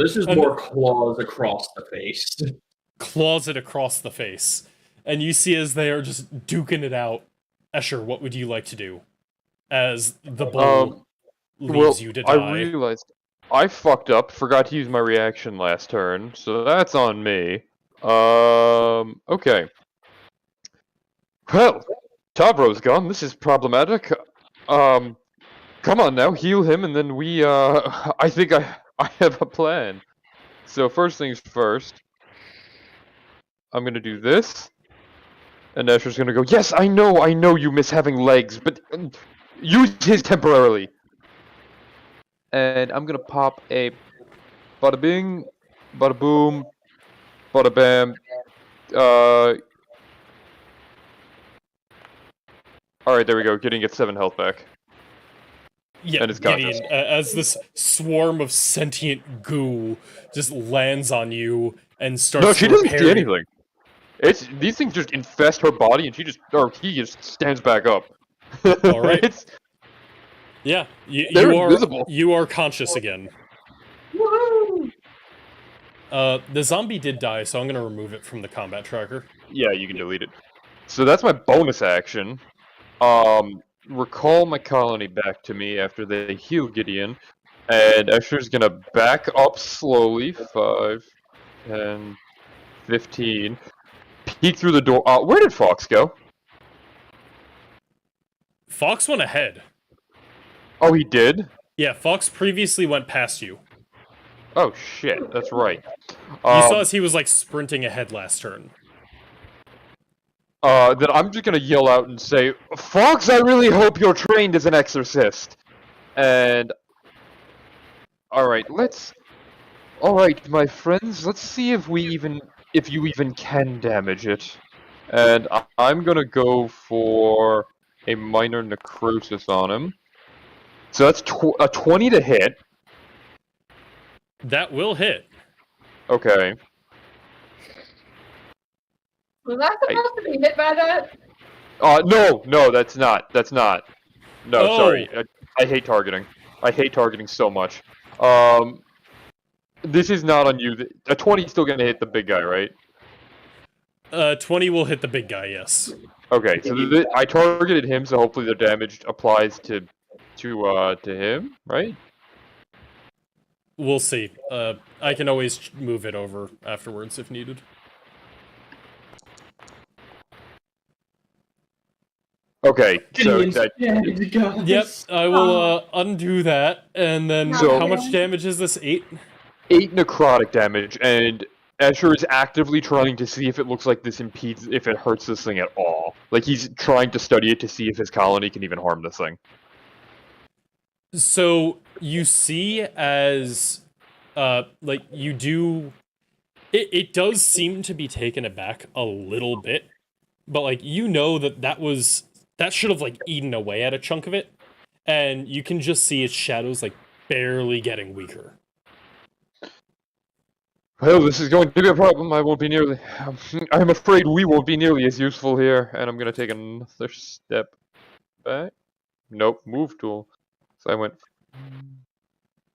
this is And- more claws across the face. Claws it across the face. And you see as they are just duking it out. Escher, what would you like to do? As the bull leaves you to die. I realized I fucked up, forgot to use my reaction last turn, so that's on me. Okay. Well, Tavro's gone, this is problematic. Come on now, heal him, and then we, I think I have a plan. So first things first, I'm gonna do this, and Escher's gonna go, yes, I know you miss having legs, but use his temporarily. And I'm gonna pop a bada bing, bada boom, bada bam. Alright, there we go. Gideon gets 7 health back. Yeah, And it's Gideon, conscious. as this swarm of sentient goo just lands on you and starts No, she to doesn't repair see you. anything. These things just infest her body, and he just stands back up. All right. It's, Yeah, They're you are invisible. you are conscious again. woohoo! The zombie did die, so I'm gonna remove it from the combat tracker. yeah, you can delete it. So that's my bonus action. Recall my colony back to me after they heal Gideon, and Escher's gonna back up slowly. 5, 10, 15. Peek through the door. Where did Fox go? Fox went ahead. Oh, he did? Yeah, Fox previously went past you. Oh, shit, that's right. You saw as he was like sprinting ahead last turn. Then I'm just gonna yell out and say, Fox, I really hope you're trained as an exorcist. And... Alright, Alright, my friends, let's see if you even can damage it. And I'm gonna go for a minor necrosis on him. So that's a 20 to hit. That will hit. Okay. Was that supposed to be hit by that? No, that's not. No, Oh. sorry. I hate targeting. I hate targeting so much. This is not on you. A 20 is still gonna hit the big guy, right? 20 will hit the big guy, yes. Okay, so I targeted him, so hopefully the damage applies to him, right? We'll see. I can always move it over afterwards if needed. Okay, so Gideon's that dead, guys. Yep, I will undo that, and then So- how much damage is this? 8? 8 necrotic damage, and Escher is actively trying to see if it looks like this impedes, if it hurts this thing at all. Like, he's trying to study it to see if his colony can even harm this thing. So you see as like you do it does seem to be taken aback a little bit, but like you know that should have like eaten away at a chunk of it, and you can just see its shadows like barely getting weaker. Well, this is going to be a problem. I won't be nearly. I'm afraid we won't be nearly as useful here, and I'm gonna take another step back. Nope, move tool. So I went.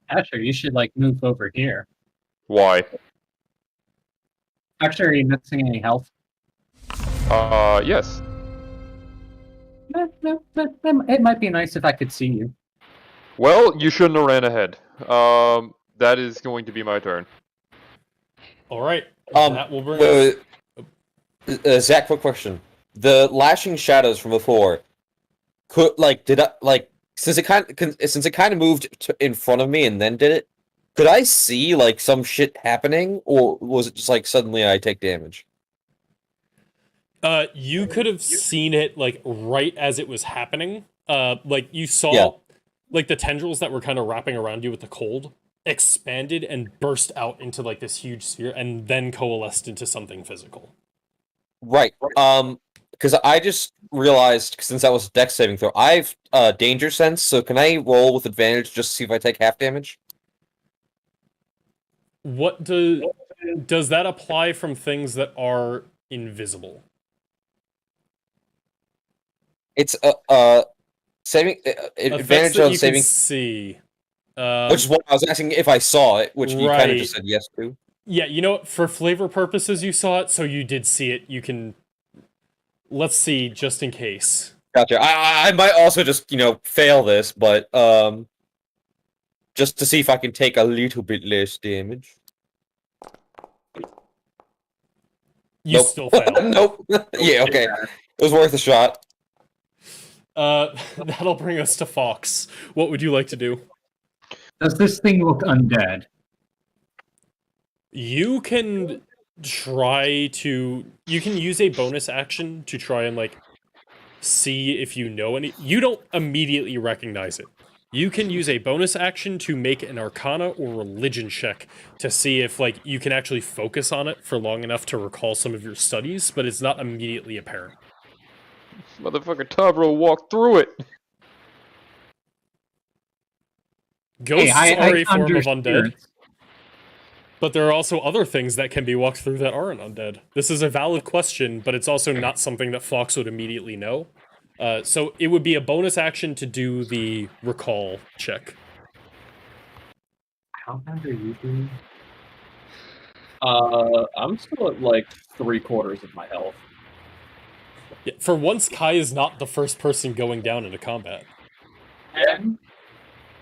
Asher, you should like move over here. Why? Actually, are you missing any health? Yes. It might be nice if I could see you. Well, you shouldn't have ran ahead. That is going to be my turn. All right. Um, That will bring us. Zach, quick question. The lashing shadows from before, did I since it kind of moved in front of me and then did it? Could I see like some shit happening, or was it just like suddenly I take damage? You could have seen it like right as it was happening. Like you saw, Yeah. like the tendrils that were kind of wrapping around you with the cold expanded and burst out into like this huge sphere, and then coalesced into something physical. Right. Because I just realized since that was a dex saving throw, I've danger sense. So can I roll with advantage just to see if I take half damage? What does that apply from things that are invisible? It's saving Effects advantage that on you saving, can see. which is what I was asking if I saw it, which you kind Right. of just said yes to. Yeah, you know what? For flavor purposes, you saw it, so you did see it. You can. Let's see, just in case. Gotcha. I might also just fail this, but just to see if I can take a little bit less damage. You Nope. still fail. Nope. Yeah. Okay. It was worth a shot. That'll bring us to Fox. What would you like to do? Does this thing look undead? You can try to. You can use a bonus action to try and like see if you know any. You don't immediately recognize it. You can use a bonus action to make an Arcana or Religion check to see if like you can actually focus on it for long enough to recall some of your studies, but it's not immediately apparent. Motherfucker Tavro walked through it. Ghosts I are a form conjure of undead, spirits. but there are also other things that can be walked through that aren't undead. This is a valid question, but it's also not something that Fox would immediately know. So it would be a bonus action to do the recall check. How bad are you doing? I'm still at like 3/4 of my health. Yeah, for once, Kai is not the first person going down into combat. Yeah.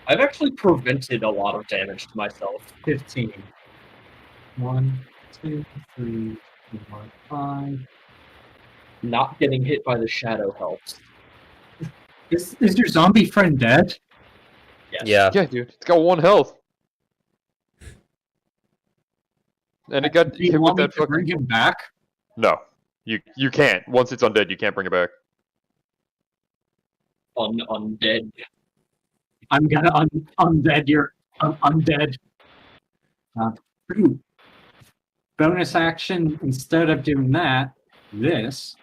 I've actually prevented a lot of damage to myself. 15. 1, 2, 3, 4, 5. Not getting hit by the shadow helps. Is your zombie friend dead? Yes. Yeah. Yeah, dude. It's got 1 health. And it got Do you hit with want me that to bring fucking. him back? No. You can't. Once it's undead, you can't bring it back. Undead. I'm gonna undead your undead. Bonus action, instead of doing that, this.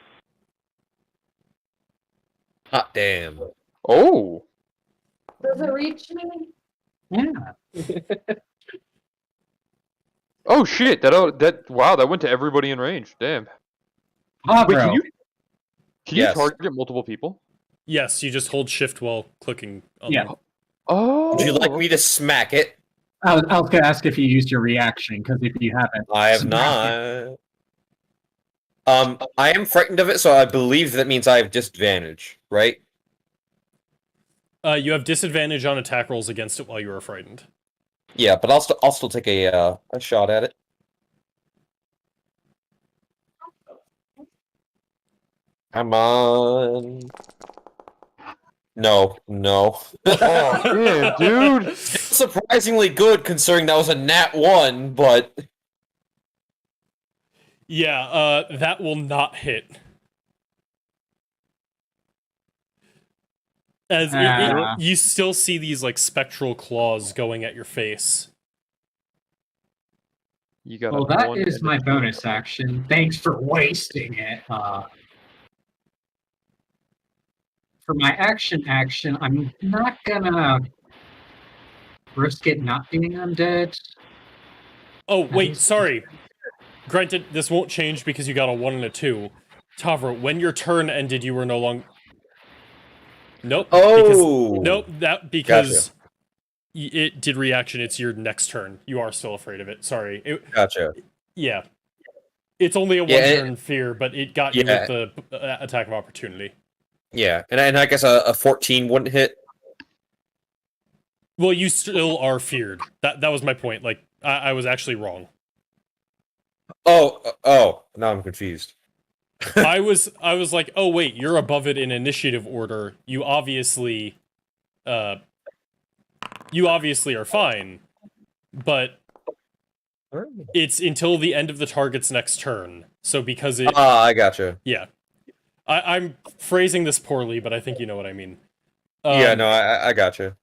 Hot damn. Oh. Does it reach me? Yeah. Oh shit! Wow, that went to everybody in range. Damn. Wait, Bro. can you Yes. target multiple people? Yes, you just hold shift while clicking on Yeah. them. Oh. Would you like me to smack it? I was gonna ask if you used your reaction, because if you haven't, I have smack not. I am frightened of it, so I believe that means I have disadvantage, right? You have disadvantage on attack rolls against it while you are frightened. Yeah, but I'll still take a shot at it. Come on. No. Oh, man, dude. Surprisingly good considering that was a nat 1, but Yeah, that will not hit. As you still see these like spectral claws going at your face. You got well, a that 1 is and a my 2. bonus action. Thanks for wasting it. For my action, I'm not gonna risk it not being undead. Oh, wait, sorry. Granted, this won't change because you got a 1 and a 2. Tavra, when your turn ended, you were no longer... Nope. Oh! Because it did reaction, it's your next turn. You are still afraid of it. Sorry. Gotcha. Yeah. It's only a one-turn fear, but it got you with the attack of opportunity. Yeah, and I guess a 14 wouldn't hit. Well, you still are feared. That was my point. Like, I was actually wrong. Oh, now I'm confused. I was like, oh wait, you're above it in initiative order. You obviously are fine, but it's until the end of the target's next turn. So because it... I gotcha. Yeah. I'm phrasing this poorly, but I think you know what I mean. Yeah, no, I gotcha.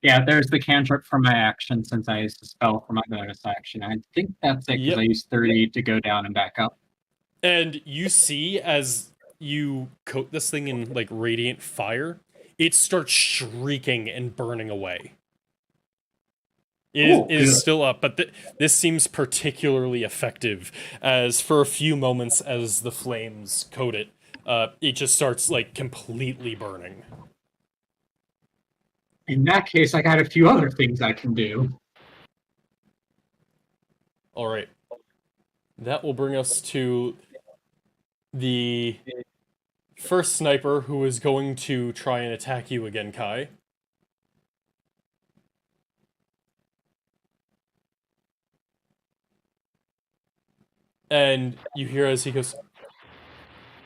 Yeah, there's the cantrip for my action since I used the spell for my bonus action. I think that's it because I used 30 to go down and back up. And you see as you coat this thing in like radiant fire, it starts shrieking and burning away. It is still up, but this seems particularly effective as for a few moments as the flames coat it, it just starts like completely burning. In that case, I got a few other things I can do. All right. That will bring us to the first sniper who is going to try and attack you again, Kai. And you hear as he goes,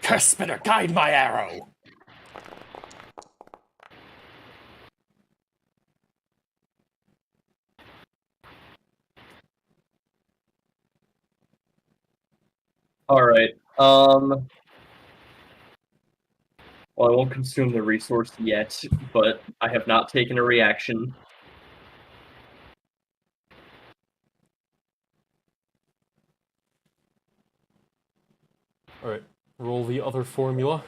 "Curspitter, guide my arrow!" Alright, well, I won't consume the resource yet, but I have not taken a reaction. Alright, roll the other formula.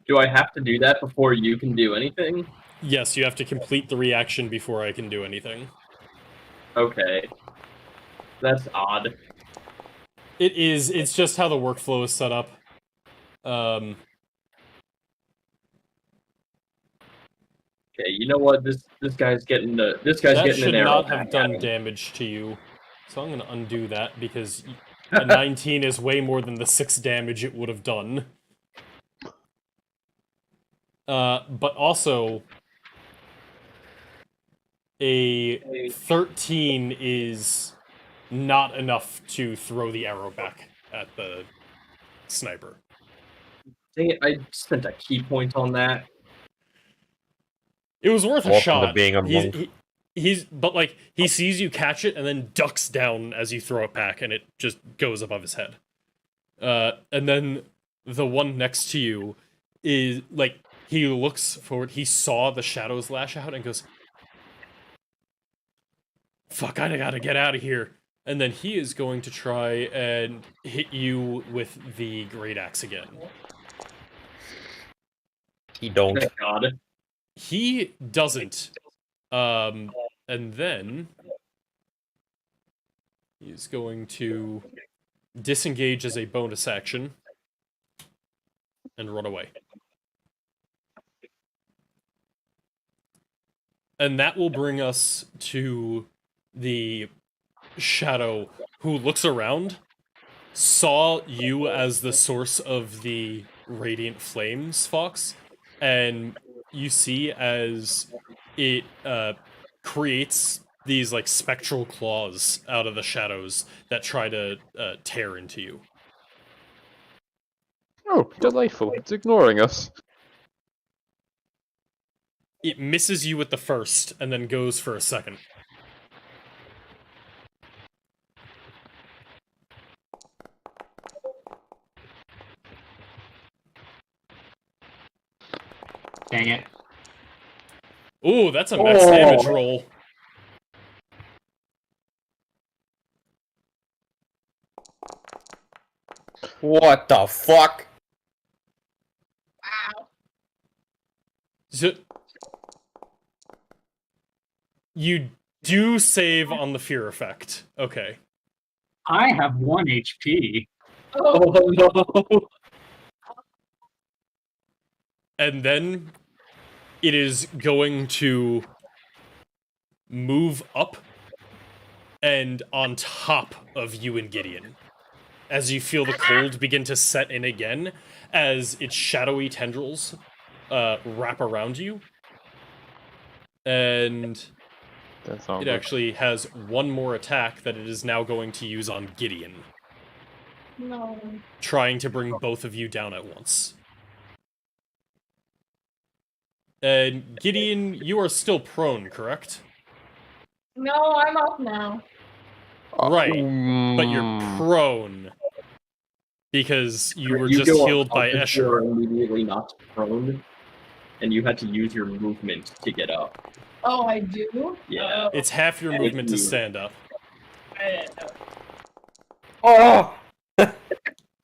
Do I have to do that before you can do anything? Yes, you have to complete the reaction before I can do anything. Okay. That's odd. It is, it's just how the workflow is set up. Okay, you know what? This guy's getting an arrow. That should not have back done at him. damage to you. So I'm gonna undo that because a 19 is way more than the 6 damage it would have done. But also, a 13 is not enough to throw the arrow back at the sniper. Dang it, I spent a key point on that. It was worth a Welcome to shot. being a monk. But like, he sees you catch it and then ducks down as you throw it back, and it just goes above his head. And then the one next to you is, like, he looks forward, he saw the shadows lash out and goes, "Fuck, I gotta get out of here." And then he is going to try and hit you with the great axe again. He don't. Thank God. He doesn't. And then he's going to disengage as a bonus action and run away. And that will bring us to the shadow who looks around, saw you as the source of the radiant flames, Fox, and you see as it creates these like spectral claws out of the shadows that try to tear into you. Oh, delightful. It's ignoring us. It misses you with the first and then goes for a second. Dang it. Ooh, that's a max damage roll. What the fuck? Wow. So, You do save on the fear effect. Okay. I have 1 HP. Oh no! And then it is going to move up and on top of you and Gideon. As you feel the cold begin to set in again, as its shadowy tendrils wrap around you. And That's not it good. actually has one more attack that it is now going to use on Gideon, No. trying to bring both of you down at once. And Gideon, you are still prone, correct? No, I'm up now. Right, but you're Mm, prone. Because you were You just go healed by unconscious, you're Escher. immediately knocked prone, and you had to use your movement to get up. Oh, I do? Yeah. It's half your movement to stand up. I didn't know. Oh!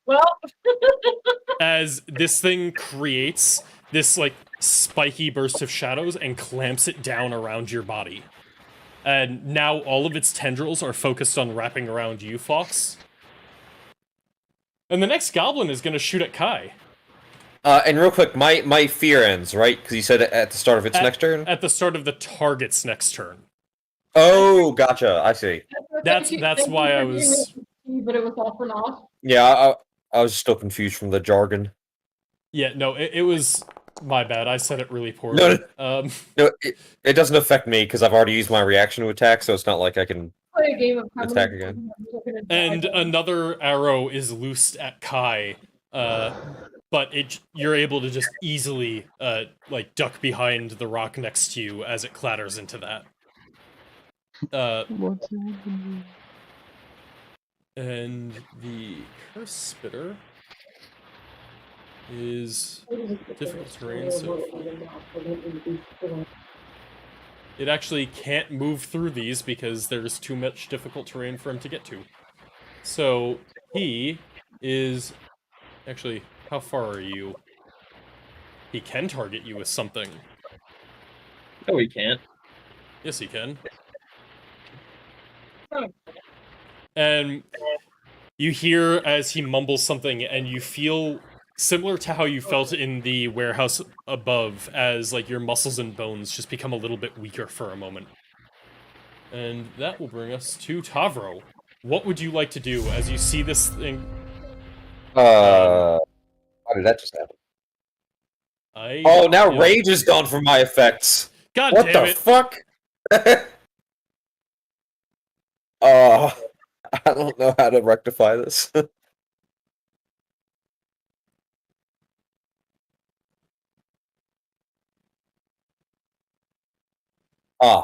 Well, As this thing creates this, like, spiky burst of shadows and clamps it down around your body. And now all of its tendrils are focused on wrapping around you, Fox. And the next goblin is going to shoot at Kai. And real quick, my fear ends, right? Because you said it at the start of its next turn? At the start of the target's next turn. Oh, gotcha. I see. That's thank you why I for doing was... it, but it was all for naught. Yeah, I was still confused from the jargon. Yeah, no, it was... My bad, I said it really poorly. No, it doesn't affect me because I've already used my reaction to attack, so it's not like I can Play a game of attack again. And another arrow is loosed at Kai, but you're able to just easily, like, duck behind the rock next to you as it clatters into that. what's happening? And the Curse Spitter is difficult terrain, so it actually can't move through these because there's too much difficult terrain for him to get to. So he is... Actually, how far are you? He can target you with something. No, he can't. Yes, he can. And you hear as he mumbles something, and you feel similar to how you felt in the warehouse above, as, like, your muscles and bones just become a little bit weaker for a moment. And that will bring us to Tavro. What would you like to do as you see this thing? How did that just happen? Oh, now rage is gone from my effects. God What damn the it! fuck? I don't know how to rectify this.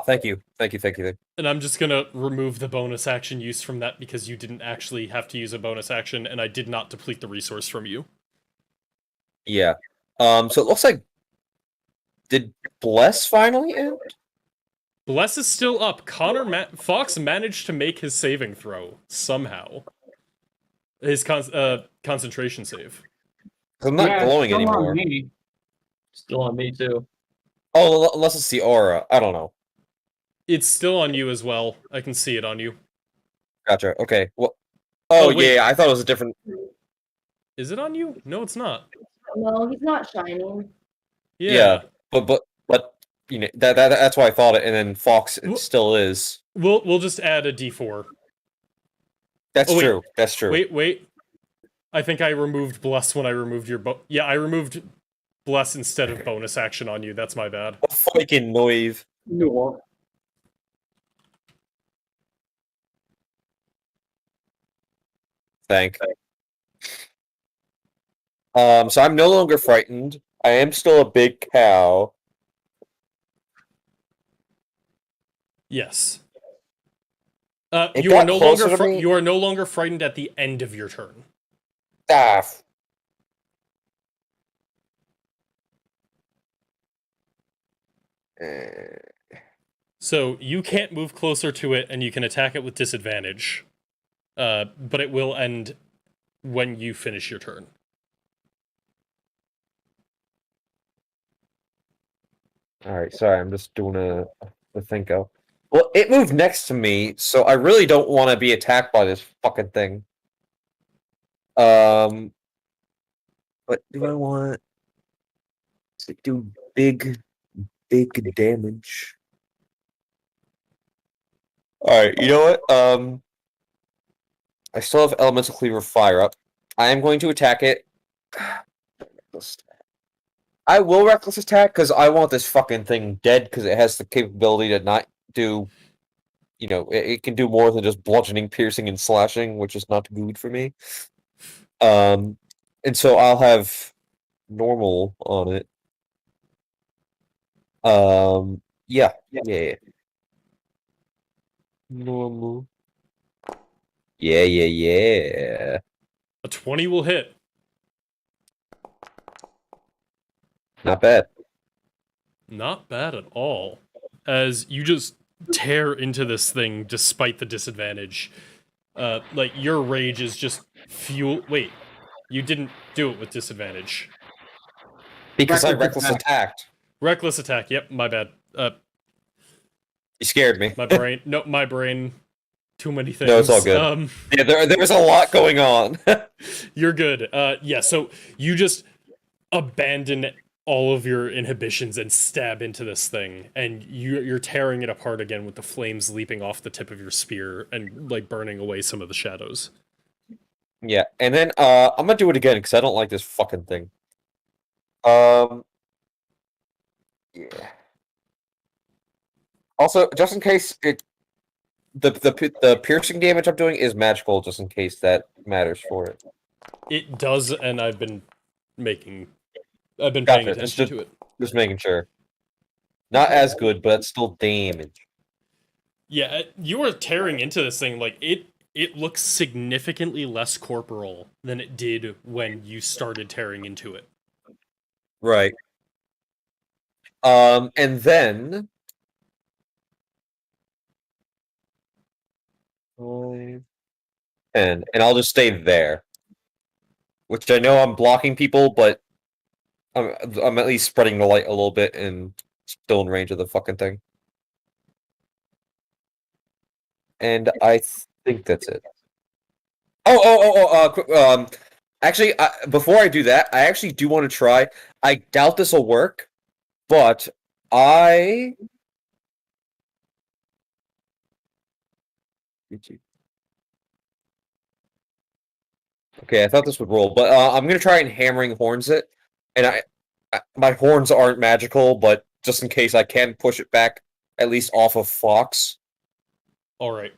Thank you. Thank you. And I'm just gonna remove the bonus action use from that because you didn't actually have to use a bonus action, and I did not deplete the resource from you. Yeah. So it looks like... Did Bless finally end? Bless is still up. Fox managed to make his saving throw, somehow. His concentration save. I'm not glowing still on anymore. me. Still on me, too. Oh, unless it's the aura. I don't know. It's still on you as well. I can see it on you. Gotcha. Okay. Well. Oh, wait. yeah. I thought it was a different. Is it on you? No, it's not. No, he's not shining. Yeah. But you know that's why I thought it, and then Fox it still is. We'll just add a D4. That's wait. true. That's true. Wait. I think I removed Bless when I removed your yeah, I removed Bless instead of bonus action on you. That's my bad. What fucking noise. No. Thank. So I'm no longer frightened. I am still a big cow. Yes. It you are got no closer longer to me. you are no longer frightened at the end of your turn. Ah. So you can't move closer to it, and you can attack it with disadvantage. But it will end when you finish your turn. All right. Sorry, I'm just doing a thinko. Well, it moved next to me, so I really don't want to be attacked by this fucking thing. What do I want? Does it do big damage? Alright, you know what? I still have Elemental Cleaver Fire up. I am going to attack it. I will Reckless Attack, because I want this fucking thing dead, because it has the capability to not do... You know, it can do more than just bludgeoning, piercing, and slashing, which is not good for me. And so I'll have normal on it. Yeah. Normal. Yeah. A 20 will hit. Not bad. Not bad at all. As you just tear into this thing despite the disadvantage. Like, your rage is just fuel. Wait, you didn't do it with disadvantage. Because I Reckless reckless attacked. Reckless attack, yep, my bad. You scared me. My brain. No, my brain. Too many things. No, it's all good. Yeah, there's a lot going on. You're good. Yeah, so you just abandon all of your inhibitions and stab into this thing, and you're tearing it apart again with the flames leaping off the tip of your spear and, like, burning away some of the shadows. Yeah, and then I'm gonna do it again because I don't like this fucking thing. Yeah. Also, just in case the piercing damage I'm doing is magical, just in case that matters for it. It does, and I've been paying Gotcha, attention to it. Just making sure. Not as good, but it's still damage. Yeah, you were tearing into this thing, like, it looks significantly less corporal than it did when you started tearing into it. Right. And then 5, 10, and I'll just stay there. Which I know I'm blocking people, but I'm at least spreading the light a little bit and still in range of the fucking thing. And I think that's it. Actually, before I do that, I actually do want to try. I doubt this will work, but I... Okay, I thought this would roll, but I'm going to try and hammering horns it. And my horns aren't magical, but just in case I can push it back, at least off of Fox. Alright.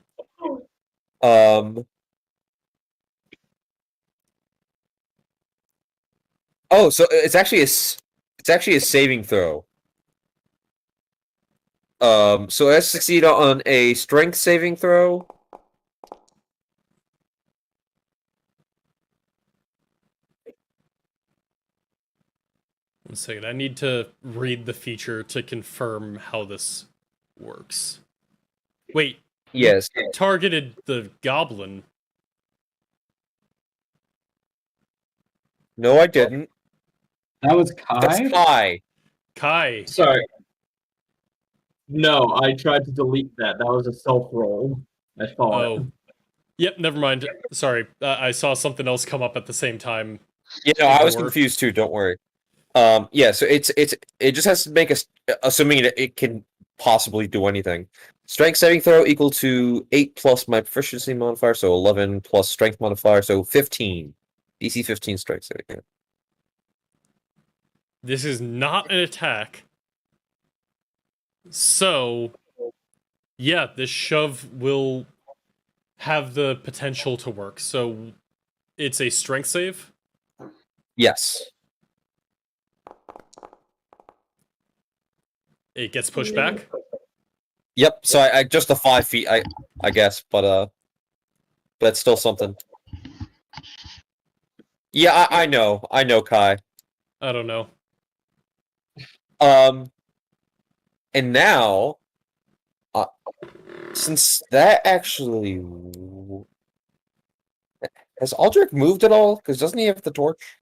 Oh, so it's actually a saving throw. So it has to succeed on a strength saving throw. One second, I need to read the feature to confirm how this works. Wait, Yes. targeted the goblin. No, I didn't. That was That's Kai? Kai. Kai. Sorry. No, I tried to delete that. That was a self roll. I saw it. Oh. Yep, never mind. Sorry, I saw something else come up at the same time. Yeah, no, I was Ignore. confused too. Don't worry. Yeah. So it just has to make us assuming that it can possibly do anything. Strength saving throw equal to 8 plus my proficiency modifier, so 11 plus strength modifier, so 15. DC 15 strength saving. Yeah. This is not an attack. So, yeah, this shove will have the potential to work. So, it's a strength save? Yes. It gets pushed back? Yep. So I just the 5 feet, I guess, but it's still something. Yeah, I know, Kai. I don't know. And now, since that actually has Aldrich moved at all? Because doesn't he have the torch?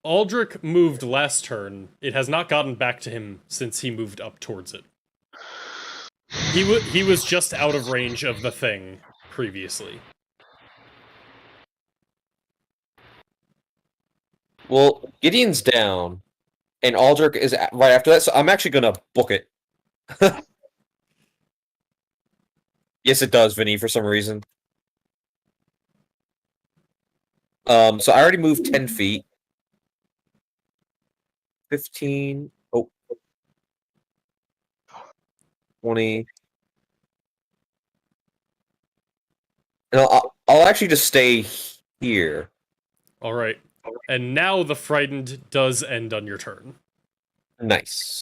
Aldrich moved last turn. It has not gotten back to him since he moved up towards it. He was just out of range of the thing previously. Well, Gideon's down, and Aldrich is right after that, so I'm actually gonna book it. Yes, it does, Vinny, for some reason. So I already moved 10 feet. 15. Oh. 20. And I'll actually just stay here. All right. And now the frightened does end on your turn. Nice.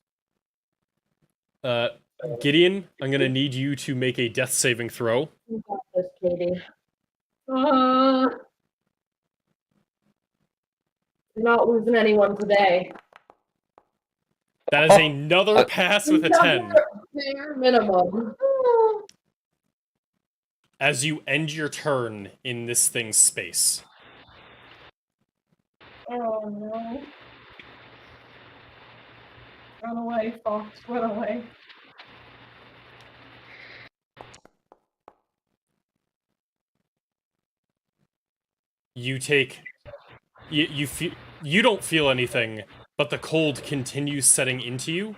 Gideon, I'm gonna need you to make a death saving throw. You got this, Katie. Uh, You're not losing anyone today. That is another pass with a 10. Bare minimum. As you end your turn in this thing's space. oh no. Run away, Fox, run away. You take... You don't feel anything, but the cold continues setting into you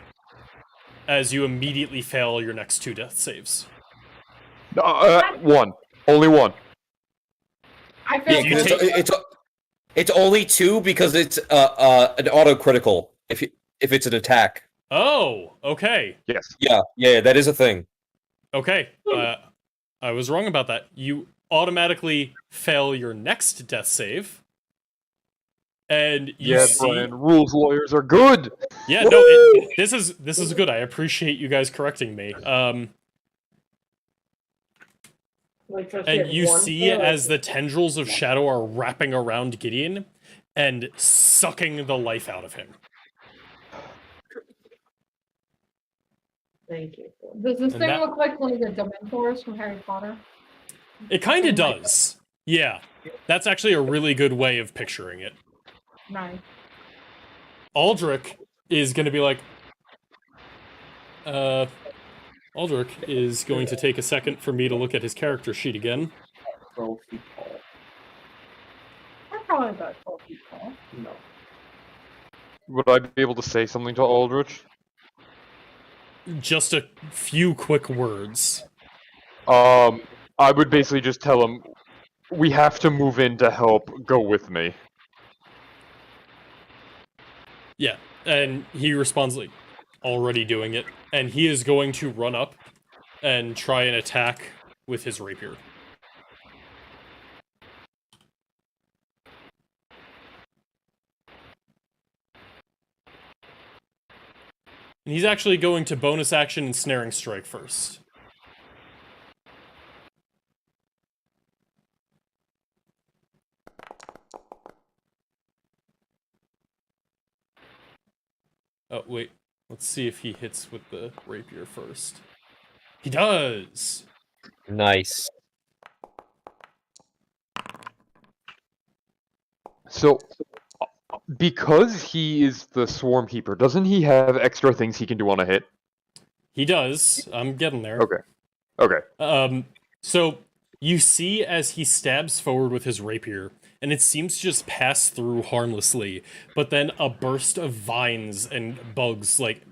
as you immediately fail your next 2 death saves. One. Only one. I feel Yeah, 'cause it's only 2 because it's an autocritical if it's an attack. Oh, okay. Yes. Yeah, that is a thing. Okay. I was wrong about that. You automatically fail your next death save. And you Yeah, see... Brian, rules lawyers are good! Yeah, no, this is good. I appreciate you guys correcting me. And you see as the tendrils of shadow are wrapping around Gideon and sucking the life out of him. Thank you. Does this And thing that- look like one of the Dementors from Harry Potter? It kind of does. Yeah. That's actually a really good way of picturing it. Nice. Aldrich is going to be like... Aldrich is going to take a second for me to look at his character sheet again. 12 feet tall. I'm probably about 12 feet tall. No. Would I be able to say something to Aldrich? Just a few quick words. I would basically just tell him, we have to move in to help, go with me. Yeah, and he responds like, already doing it, and he is going to run up and try and attack with his rapier. And he's actually going to bonus action and snaring strike first. Oh, wait. Let's see if he hits with the rapier first. He does! Nice. So, because he is the Swarm Keeper, doesn't he have extra things he can do on a hit? He does. I'm getting there. Okay. So, you see as he stabs forward with his rapier, and it seems to just pass through harmlessly, but then a burst of vines and bugs, like,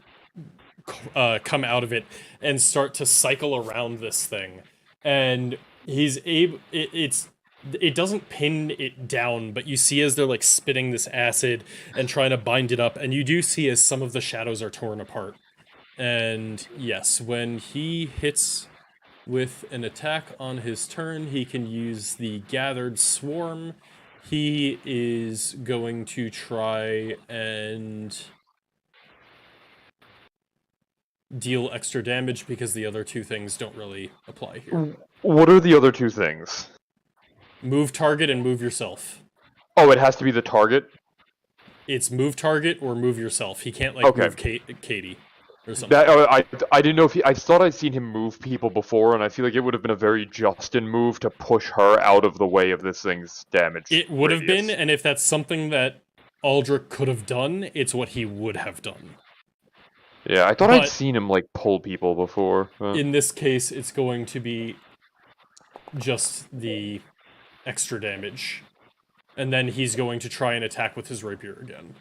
come out of it and start to cycle around this thing. And he's able... It doesn't pin it down, but you see as they're, like, spitting this acid and trying to bind it up, and you do see as some of the shadows are torn apart. And, yes, when he hits... with an attack on his turn, he can use the Gathered Swarm. He is going to try and deal extra damage because the other 2 things don't really apply here. What are the other 2 things? Move target and move yourself. Oh, it has to be the target? It's move target or move yourself. He can't, like, Okay. move Katie or something. That, I didn't know if I thought I'd seen him move people before, and I feel like it would have been a very Justin move to push her out of the way of this thing's damage. It would have been, radius. and if that's something that Aldrich could have done, it's what he would have done. Yeah, I thought But- I'd seen him like pull people before. But... In this case, it's going to be just the extra damage. And then he's going to try and attack with his rapier again.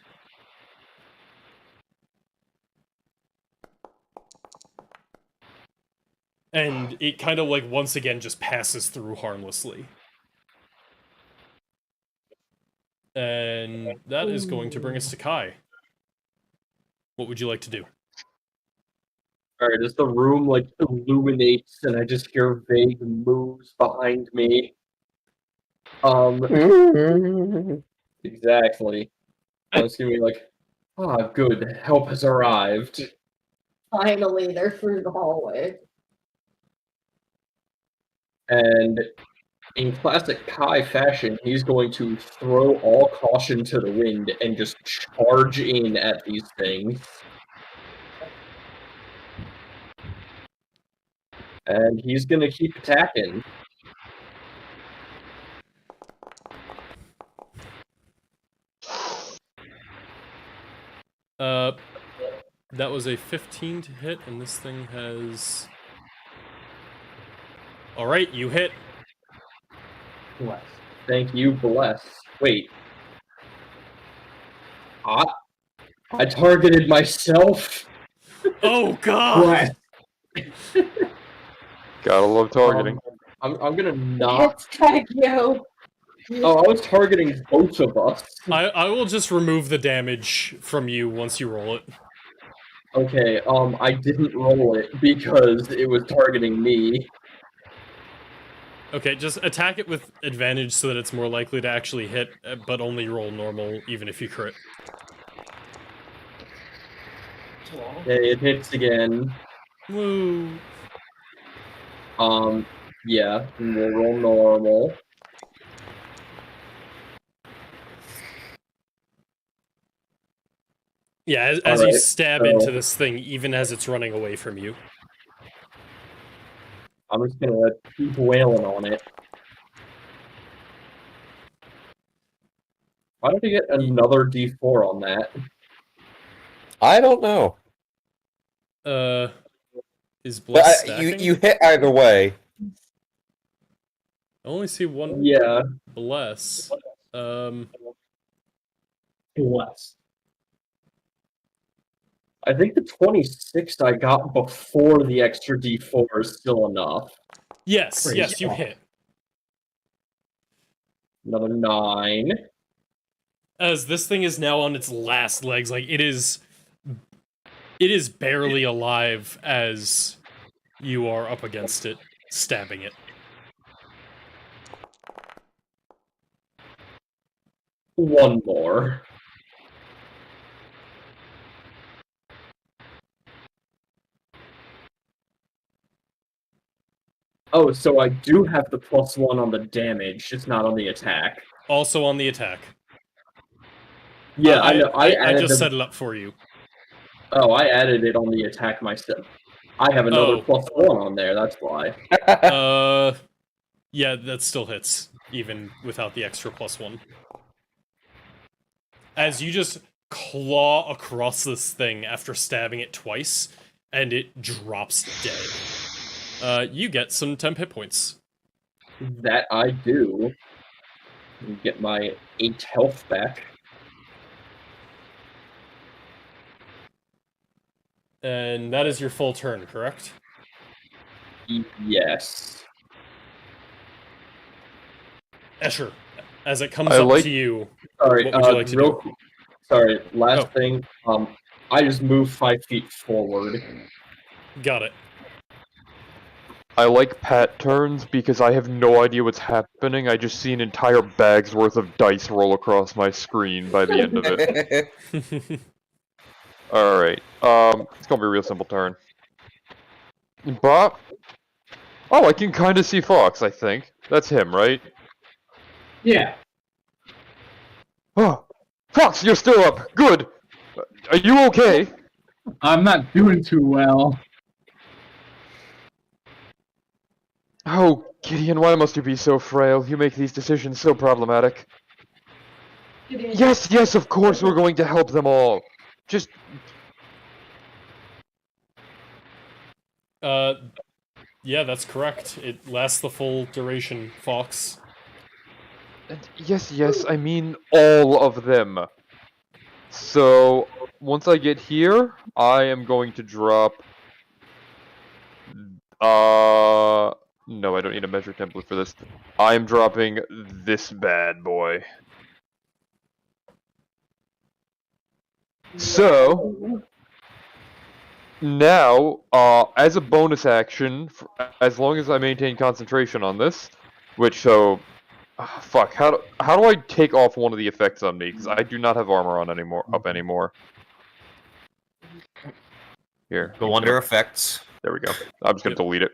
And it kind of like once again just passes through harmlessly. And that is going to bring us to Kai. What would you like to do? Alright, as the room like illuminates and I just hear vague moves behind me. Exactly. I was gonna be like, good, help has arrived. Finally, they're through the hallway. And in classic Kai fashion, he's going to throw all caution to the wind and just charge in at these things. And he's gonna keep attacking. That was a 15 to hit, and this thing has... Alright, you hit. Bless. Thank you, bless. Wait. I targeted myself. Oh, God! Bless. Gotta love targeting. I'm gonna not. It's tag yo. Oh, I was targeting both of us. I will just remove the damage from you once you roll it. Okay, I didn't roll it because it was targeting me. Okay, just attack it with advantage so that it's more likely to actually hit, but only roll normal, even if you crit. Okay, it hits again. Woo! Yeah, and we'll roll normal. Yeah, as you Alright, stab so- into this thing, even as it's running away from you. I'm just gonna keep wailing on it. Why don't you get another D4 on that? I don't know. Is But Bless you stacking? you hit either way. I only see one Yeah, Bless. bless. I think the 26 I got before the extra D4 is still enough. Yes, Praise yes, you God. hit. Another 9. As this thing is now on its last legs, like it is barely alive as you are up against it, stabbing it. One more. Oh, so I do have the +1 on the damage, just not on the attack. Also on the attack. Yeah, I know. I I added just the- set it up for you. Oh, I added it on the attack myself. I have another Oh. +1 on there, that's why. Yeah, that still hits, even without the extra +1. As you just claw across this thing after stabbing it twice, and it drops dead. You get some temp hit points. That I do. Get my 8 health back. And that is your full turn, correct? Yes. Escher, as it comes I up like- to you, Sorry, What would you like to do? Sorry, last Oh. thing. I just moved 5 feet forward. got it. I like pat turns because I have no idea what's happening. I just see an entire bag's worth of dice roll across my screen by the end of it. Alright, it's gonna be a real simple turn. But... Oh, I can kinda see Fox, I think. That's him, right? Yeah. Oh, Fox, you're still up! Good! Are you okay? I'm not doing too well. Oh, Gideon, why must you be so frail? You make these decisions so problematic. Yes, yes, of course we're going to help them all. Just... Yeah, that's correct. It lasts the full duration, Fox. Yes, I mean all of them. So, once I get here, I am going to drop... No, I don't need a measure template for this. I am dropping this bad boy. So, now, as a bonus action, as long as I maintain concentration on this, which, so... fuck, how do I take off one of the effects on me? Because I do not have armor on anymore. Here. Go under effects. There we go. I'm just gonna delete it.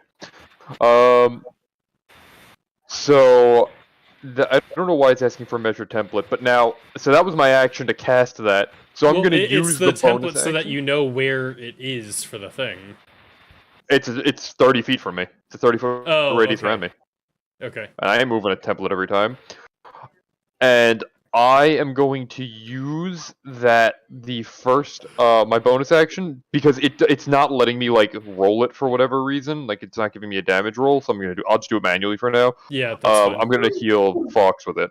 So I don't know why it's asking for a measure template, but now, so that was my action to cast that. So I'm gonna use the template bonus so that action. you know where it is for the thing. It's 30 feet from me. It's a 30-foot radius around me. Okay. And I am moving a template every time. And I am going to use the first my bonus action because it's not letting me like roll it for whatever reason. Like it's not giving me a damage roll, so I'll just do it manually for now. Yeah, that's fine. I'm gonna heal Fox with it.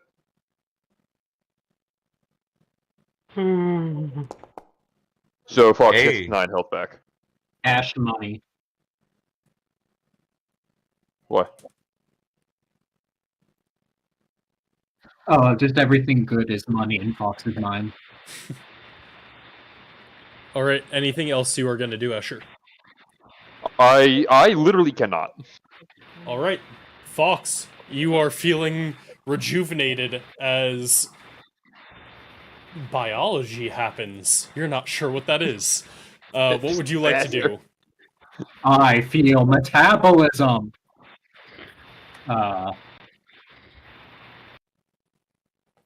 So Fox Hey. gets 9 health back. Cash money. What? Oh, just everything good is money in Fox's mind. All right. Anything else you are going to do, Escher? I literally cannot. All right, Fox, you are feeling rejuvenated as biology happens. You're not sure what that is. What would you like to do? I feel metabolism.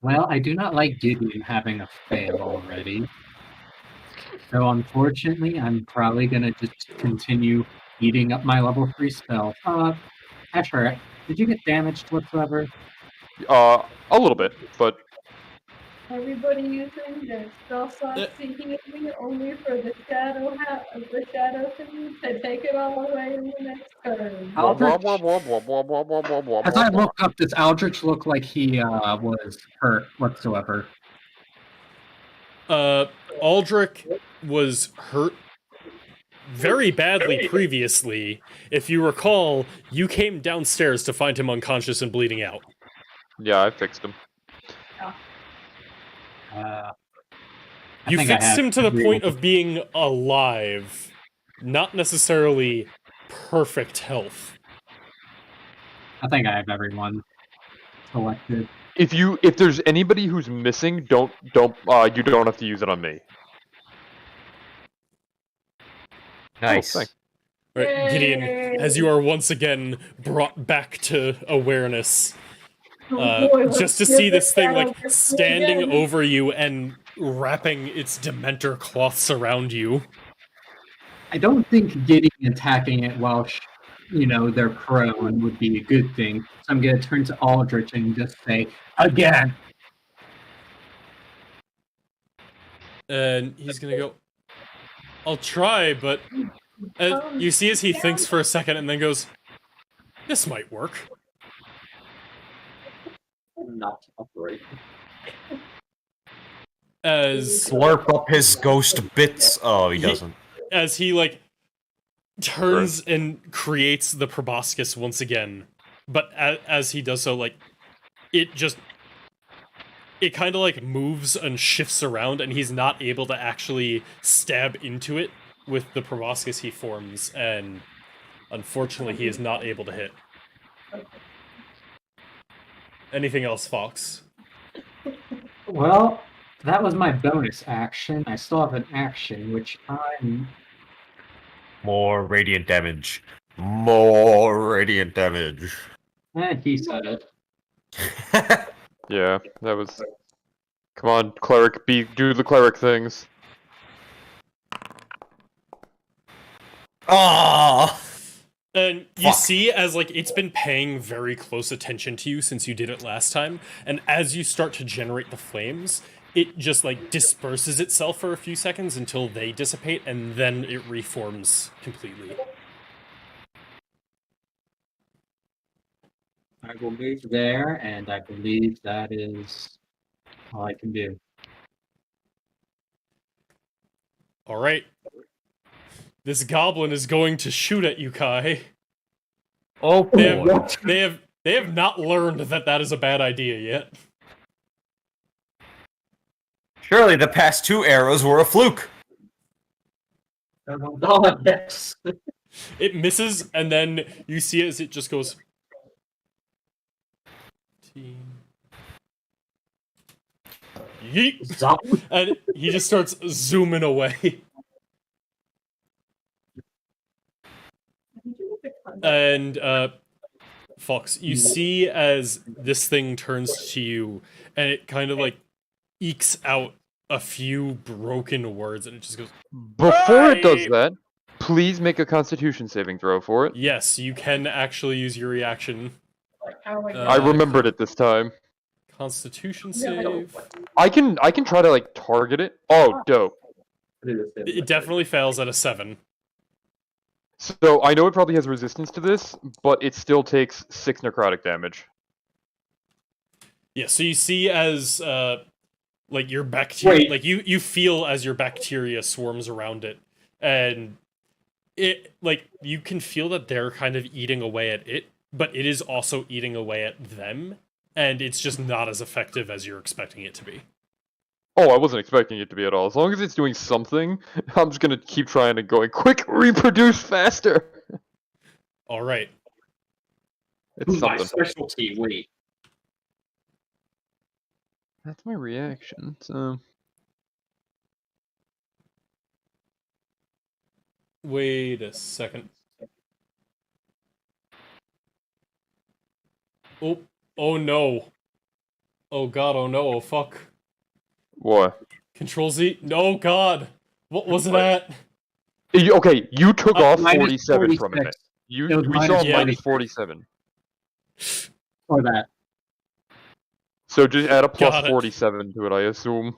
Well, I do not like Gideon having a fail already. So unfortunately, I'm probably gonna just continue eating up my level 3 spell. Asher, did you get damaged whatsoever? A little bit, but Everybody using their spell slots to heal me only for the shadow thing to take it all away in the next turn. Aldrich, as I look up, does Aldrich look like he was hurt whatsoever? Aldrich was hurt very badly previously. If you recall, you came downstairs to find him unconscious and bleeding out. yeah, I fixed him. You fixed him to the point of being alive, not necessarily perfect health. I think I have everyone selected. If there's anybody who's missing, you don't have to use it on me. Nice. Oh, thanks. Right, Gideon, as you are once again brought back to awareness, just to see this thing like standing over you and wrapping its Dementor cloths around you. I don't think Gideon attacking it while, they're prone would be a good thing. So I'm going to turn to Aldrich and just say, again! And he's gonna go, I'll try, but... you see as he thinks for a second and then goes, this might work. Not upright. As Slurp up his ghost bits. Oh, he doesn't. as he like turns and creates the proboscis once again, but as he does so, like it kind of like moves and shifts around, and he's not able to actually stab into it with the proboscis he forms, and unfortunately he is not able to hit. Anything else, Fox? Well, that was my bonus action. I still have an action, which I'm... More radiant damage. More radiant damage. he said it. Yeah, that was... Come on, cleric, do the cleric things. Ah! And you see as, like, it's been paying very close attention to you since you did it last time, and as you start to generate the flames, it just, like, disperses itself for a few seconds until they dissipate, and then it reforms completely. I will move there, and I believe that is all I can do. All right. This goblin is going to shoot at you, Kai. Oh boy. They have not learned that that is a bad idea yet. Surely the past 2 arrows were a fluke. Oh, yes. It misses, and then you see as it just goes. Yeet! Zombie. And he just starts zooming away. And, Fox, you see as this thing turns to you, and it kind of, like, ekes out a few broken words, and it just goes, Before it does "Hey!" that, please make a Constitution saving throw for it. Yes, you can actually use your reaction. Like, how I I remembered it this time. Constitution No. save. I can try to like target it. Oh, dope. It definitely fails at a 7. So I know it probably has resistance to this, but it still takes 6 necrotic damage. Yeah, so you see as, like, your bacteria, Wait. like, you feel as your bacteria swarms around it, and it, like, you can feel that they're kind of eating away at it, but it is also eating away at them, and it's just not as effective as you're expecting it to be. Oh, I wasn't expecting it to be at all. As long as it's doing something, I'm just gonna keep trying and going, quick, reproduce faster! Alright. It's My something. specialty, wait. That's my reaction, so... Wait a second. Oh no. Oh god, oh no, oh fuck. What? Control Z? No, god! What was it at? Okay, you took off minus 47 from it. 46. You, It was we saw minus minus 46. 47. For that. So just add a plus Got it. 47 to it, I assume.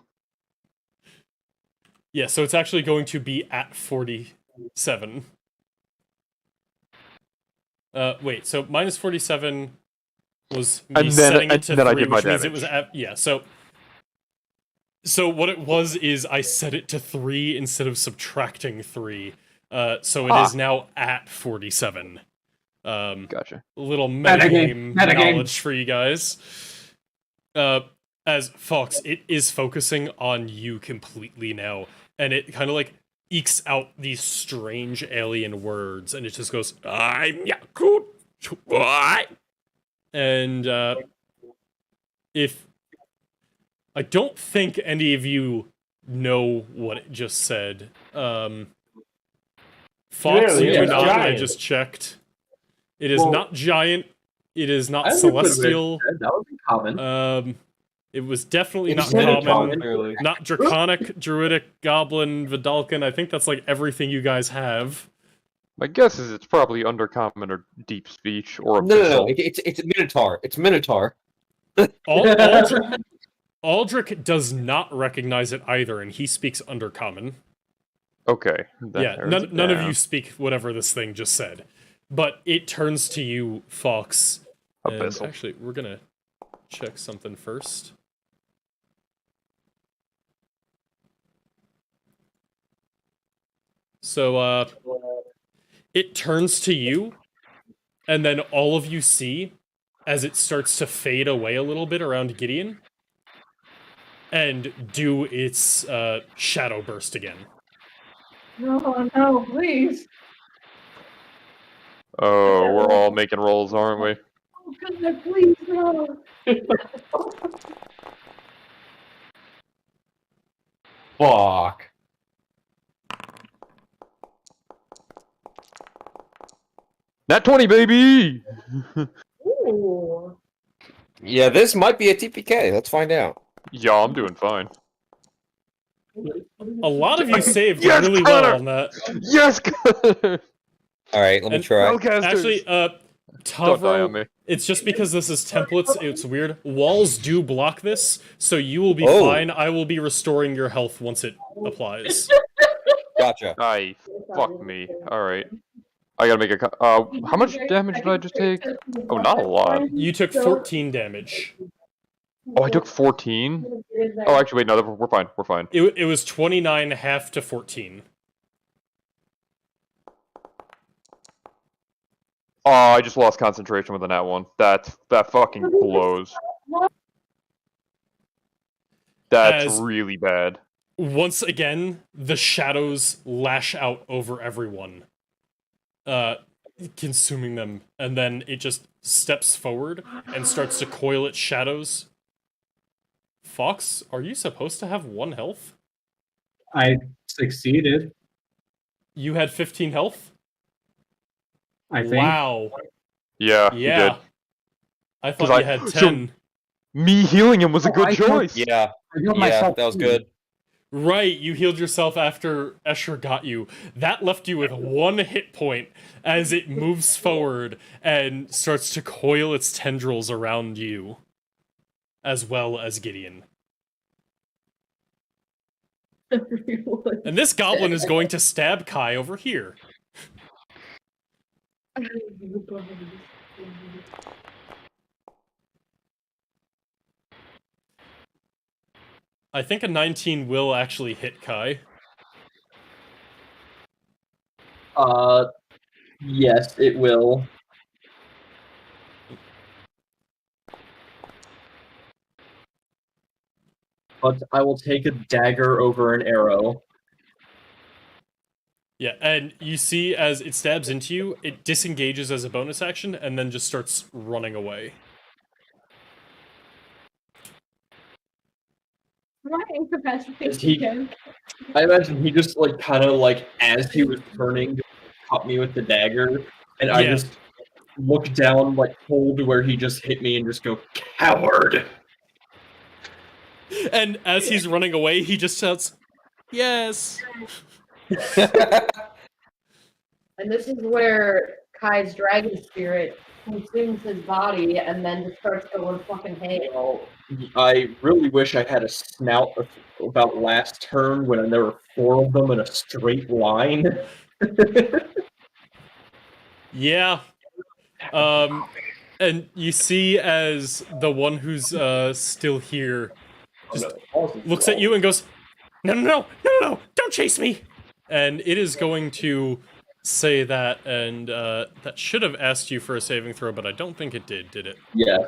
Yeah, so it's actually going to be at 47. Wait, so minus 47 was me And then- setting it and to then I 3, did my which means it damage. was at, yeah, so what it was is I set it to 3 instead of subtracting 3. So it is now at 47. Gotcha. Little Metagame. metagame Metagame. knowledge for you guys. As Fox, it is focusing on you completely now, and it kind of like ekes out these strange alien words, and it just goes, "I'm Yakut," and if I don't think any of you know what it just said, Fox, Clearly, you yeah, do it's not. I giant. just checked. It is Well, not giant. It is not I would put it celestial. instead. That would be common. It was definitely It's not not common. common. Not draconic, druidic, goblin, Vidalcan. I think that's like everything you guys have. My guess is it's probably undercommon or deep speech or No, abyssal. it's Minotaur. It's Minotaur. Aldrich does not recognize it either, and he speaks undercommon. Okay. that Yeah, narrows it none of down. you speak whatever this thing just said. But it turns to you, Fox. And Abyssal. actually, we're gonna check something first. So, it turns to you, and then all of you see, as it starts to fade away a little bit around Gideon, and do its shadow burst again. No, no, please. Oh, we're all making rolls, aren't we? Oh, goodness, please, no. Fuck. Nat 20, baby! Ooh. Yeah, this might be a TPK. Let's find out. Yeah, I'm doing fine. A lot of you saved Yes, really Connor! well on that. Yes! Connor! All right, let me And- try. Spellcasters! Actually, Don't die on Tavro, me. it's just because this is templates, it's weird. Walls do block this, so you will be Oh. fine. I will be restoring your health once it applies. Gotcha. Aye, fuck me. Alright. I gotta make a. How much damage did I just take? Oh, not a lot. You took 14 damage. Oh, I took 14. Oh, actually, wait, no, we're fine. We're fine. It was 29 half to 14. Oh, I just lost concentration with the nat one. That fucking blows. That's As- really bad. Once again, the shadows lash out over everyone, consuming them, and then it just steps forward and starts to coil its shadows. Fox, are you supposed to have 1 health? I succeeded. You had 15 health? I think. Wow. Yeah, you Yeah. did. I thought 'Cause you had 10. Me healing him was a good I thought- choice. Yeah, I healed yeah, myself that was too. good. Right, you healed yourself after Escher got you. That left you with 1 hit point as it moves forward and starts to coil its tendrils around you, as well as Gideon. Everyone. And this goblin is going to stab Kai over here. I think a 19 will actually hit Kai. Yes, it will. But I will take a dagger over an arrow. Yeah, and you see as it stabs into you, it disengages as a bonus action and then just starts running away. Can I incapacitate Is he- again? I imagine he just like kind of like as he was turning, cut me with the dagger, and I Yeah. just look down, like hold where he just hit me, and just go coward. And as he's running away, he just shouts, "Yes!" And this is where Kai's dragon spirit consumes his body and then just starts going fucking hail. I really wish I had a snout about last turn when there were 4 of them in a straight line. Yeah. And you see as the one who's still here just looks at you and goes, No, don't chase me! And it is going to say that, and that should have asked you for a saving throw, but I don't think it did it? Yes.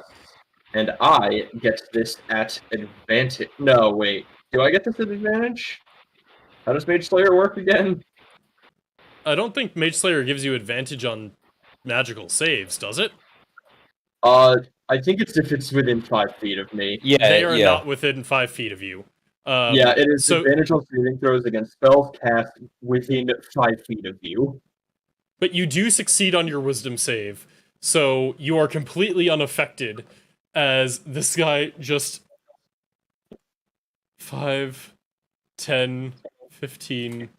And I get this at advantage. No, wait. Do I get this at advantage? How does Mage Slayer work again? I don't think Mage Slayer gives you advantage on magical saves, does it? I think it's if it's within 5 feet of me. Yeah, They are yeah. not within 5 feet of you. Yeah, it is so- advantage on saving throws against spells cast within 5 feet of you. But you do succeed on your wisdom save, so you are completely unaffected as this guy just 5, 10, 15,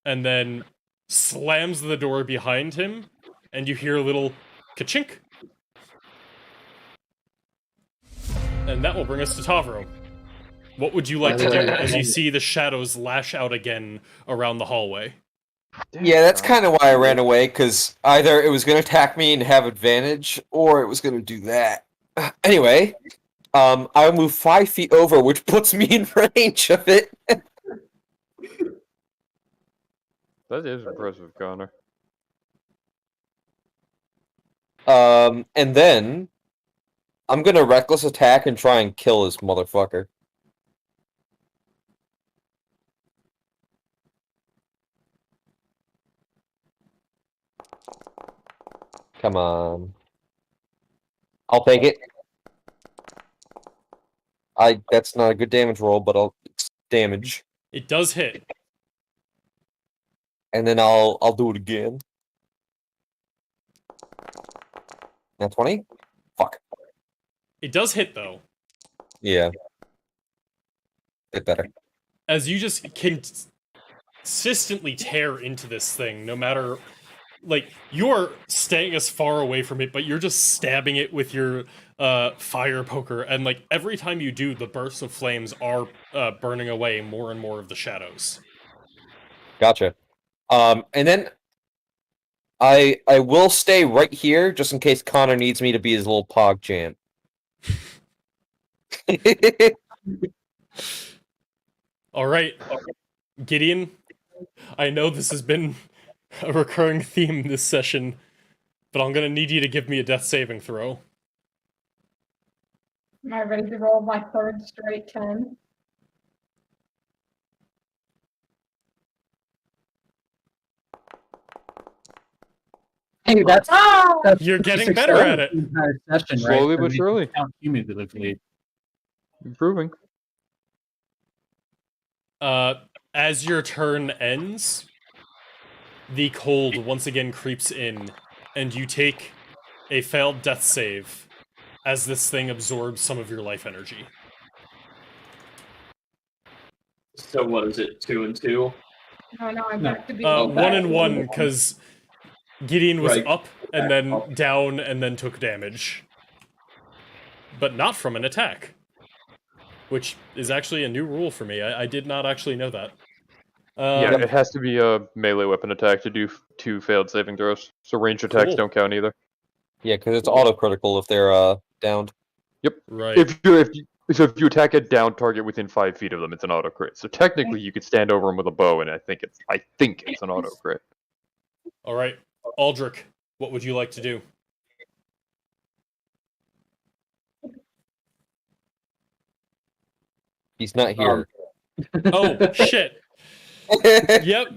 and then slams the door behind him, and you hear a little ka-chink. And that will bring us to Tavro. What would you like to do as you see the shadows lash out again around the hallway? Yeah, that's kind of why I ran away, because either it was going to attack me and have advantage, or it was going to do that. Anyway, I'll move 5 feet over, which puts me in range of it. That is impressive, Connor. And then I'm going to reckless attack and try and kill this motherfucker. Come on. I'll take it. That's not a good damage roll, but it's damage. It does hit. And then I'll do it again. Now 20? Fuck. It does hit, though. Yeah. Bit better. As you just consistently tear into this thing, no matter... Like, you're staying as far away from it, but you're just stabbing it with your fire poker, and, like, every time you do, the bursts of flames are burning away more and more of the shadows. Gotcha. And then I will stay right here just in case Connor needs me to be his little pog champ. All right, Gideon. I know this has been a recurring theme this session, but I'm gonna need you to give me a death saving throw. Am I ready to roll my third straight 10? Hey, that's You're getting success better at it. the entire session, Slowly right? but surely. Count cumulatively. Improving. As your turn ends, the cold once again creeps in, and you take a failed death save as this thing absorbs some of your life energy. So what is it? 2 and 2? No, I'm back to being 1 and 1, because Gideon was Right. up and then Up. down and then took damage. But not from an attack. Which is actually a new rule for me. I did not actually know that. Yeah, it has to be a melee weapon attack to do 2 failed saving throws. So ranged attacks Cool. don't count either. Yeah, because it's autocritical if they're downed. Right. If you attack a down target within 5 feet of them, it's an auto crit. So technically, you could stand over them with a bow, and I think it's an auto crit. All right, Aldrich, what would you like to do? He's not here. Oh shit! Yep.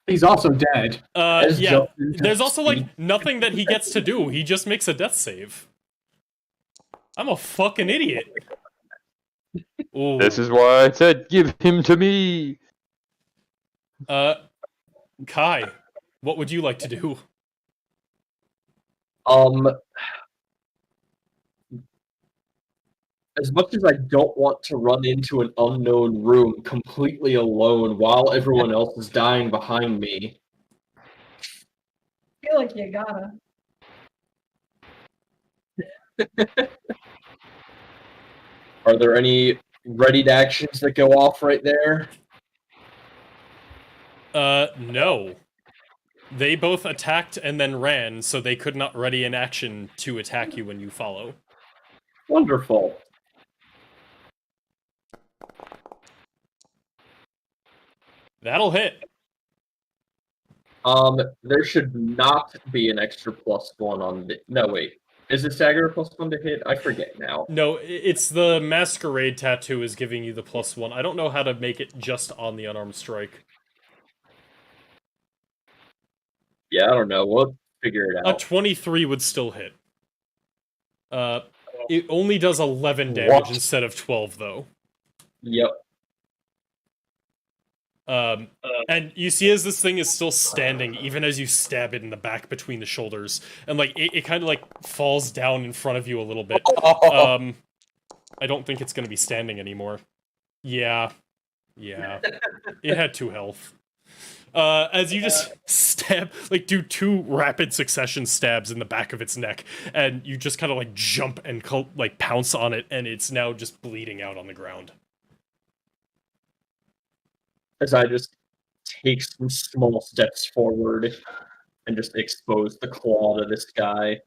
He's also dead. As Yeah. Justin There's also like speaks. nothing that he gets to do. He just makes a death save. I'm a fucking idiot. Ooh. This is why I said, give him to me! Kai, what would you like to do? As much as I don't want to run into an unknown room completely alone while everyone else is dying behind me, I feel like you gotta. are there any readied actions that go off right there? No. They both attacked and then ran, so they could not ready an action to attack you when you follow. Wonderful. That'll hit. There should not be an extra +1 on the. No, wait. Is it stagger a +1 to hit? I forget now. No, it's the masquerade tattoo is giving you the +1. I don't know how to make it just on the unarmed strike. Yeah, I don't know. We'll figure it A out. 23 would still hit. It only does 11 damage What? instead of 12, though. Yep. And you see as this thing is still standing, even as you stab it in the back between the shoulders, and like it kind of like falls down in front of you a little bit. I don't think it's gonna be standing anymore. Yeah. It had 2 health. As you just stab, like do 2 rapid succession stabs in the back of its neck, and you just kind of like jump and like pounce on it, and it's now just bleeding out on the ground. As I just take some small steps forward and just expose the claw to this guy.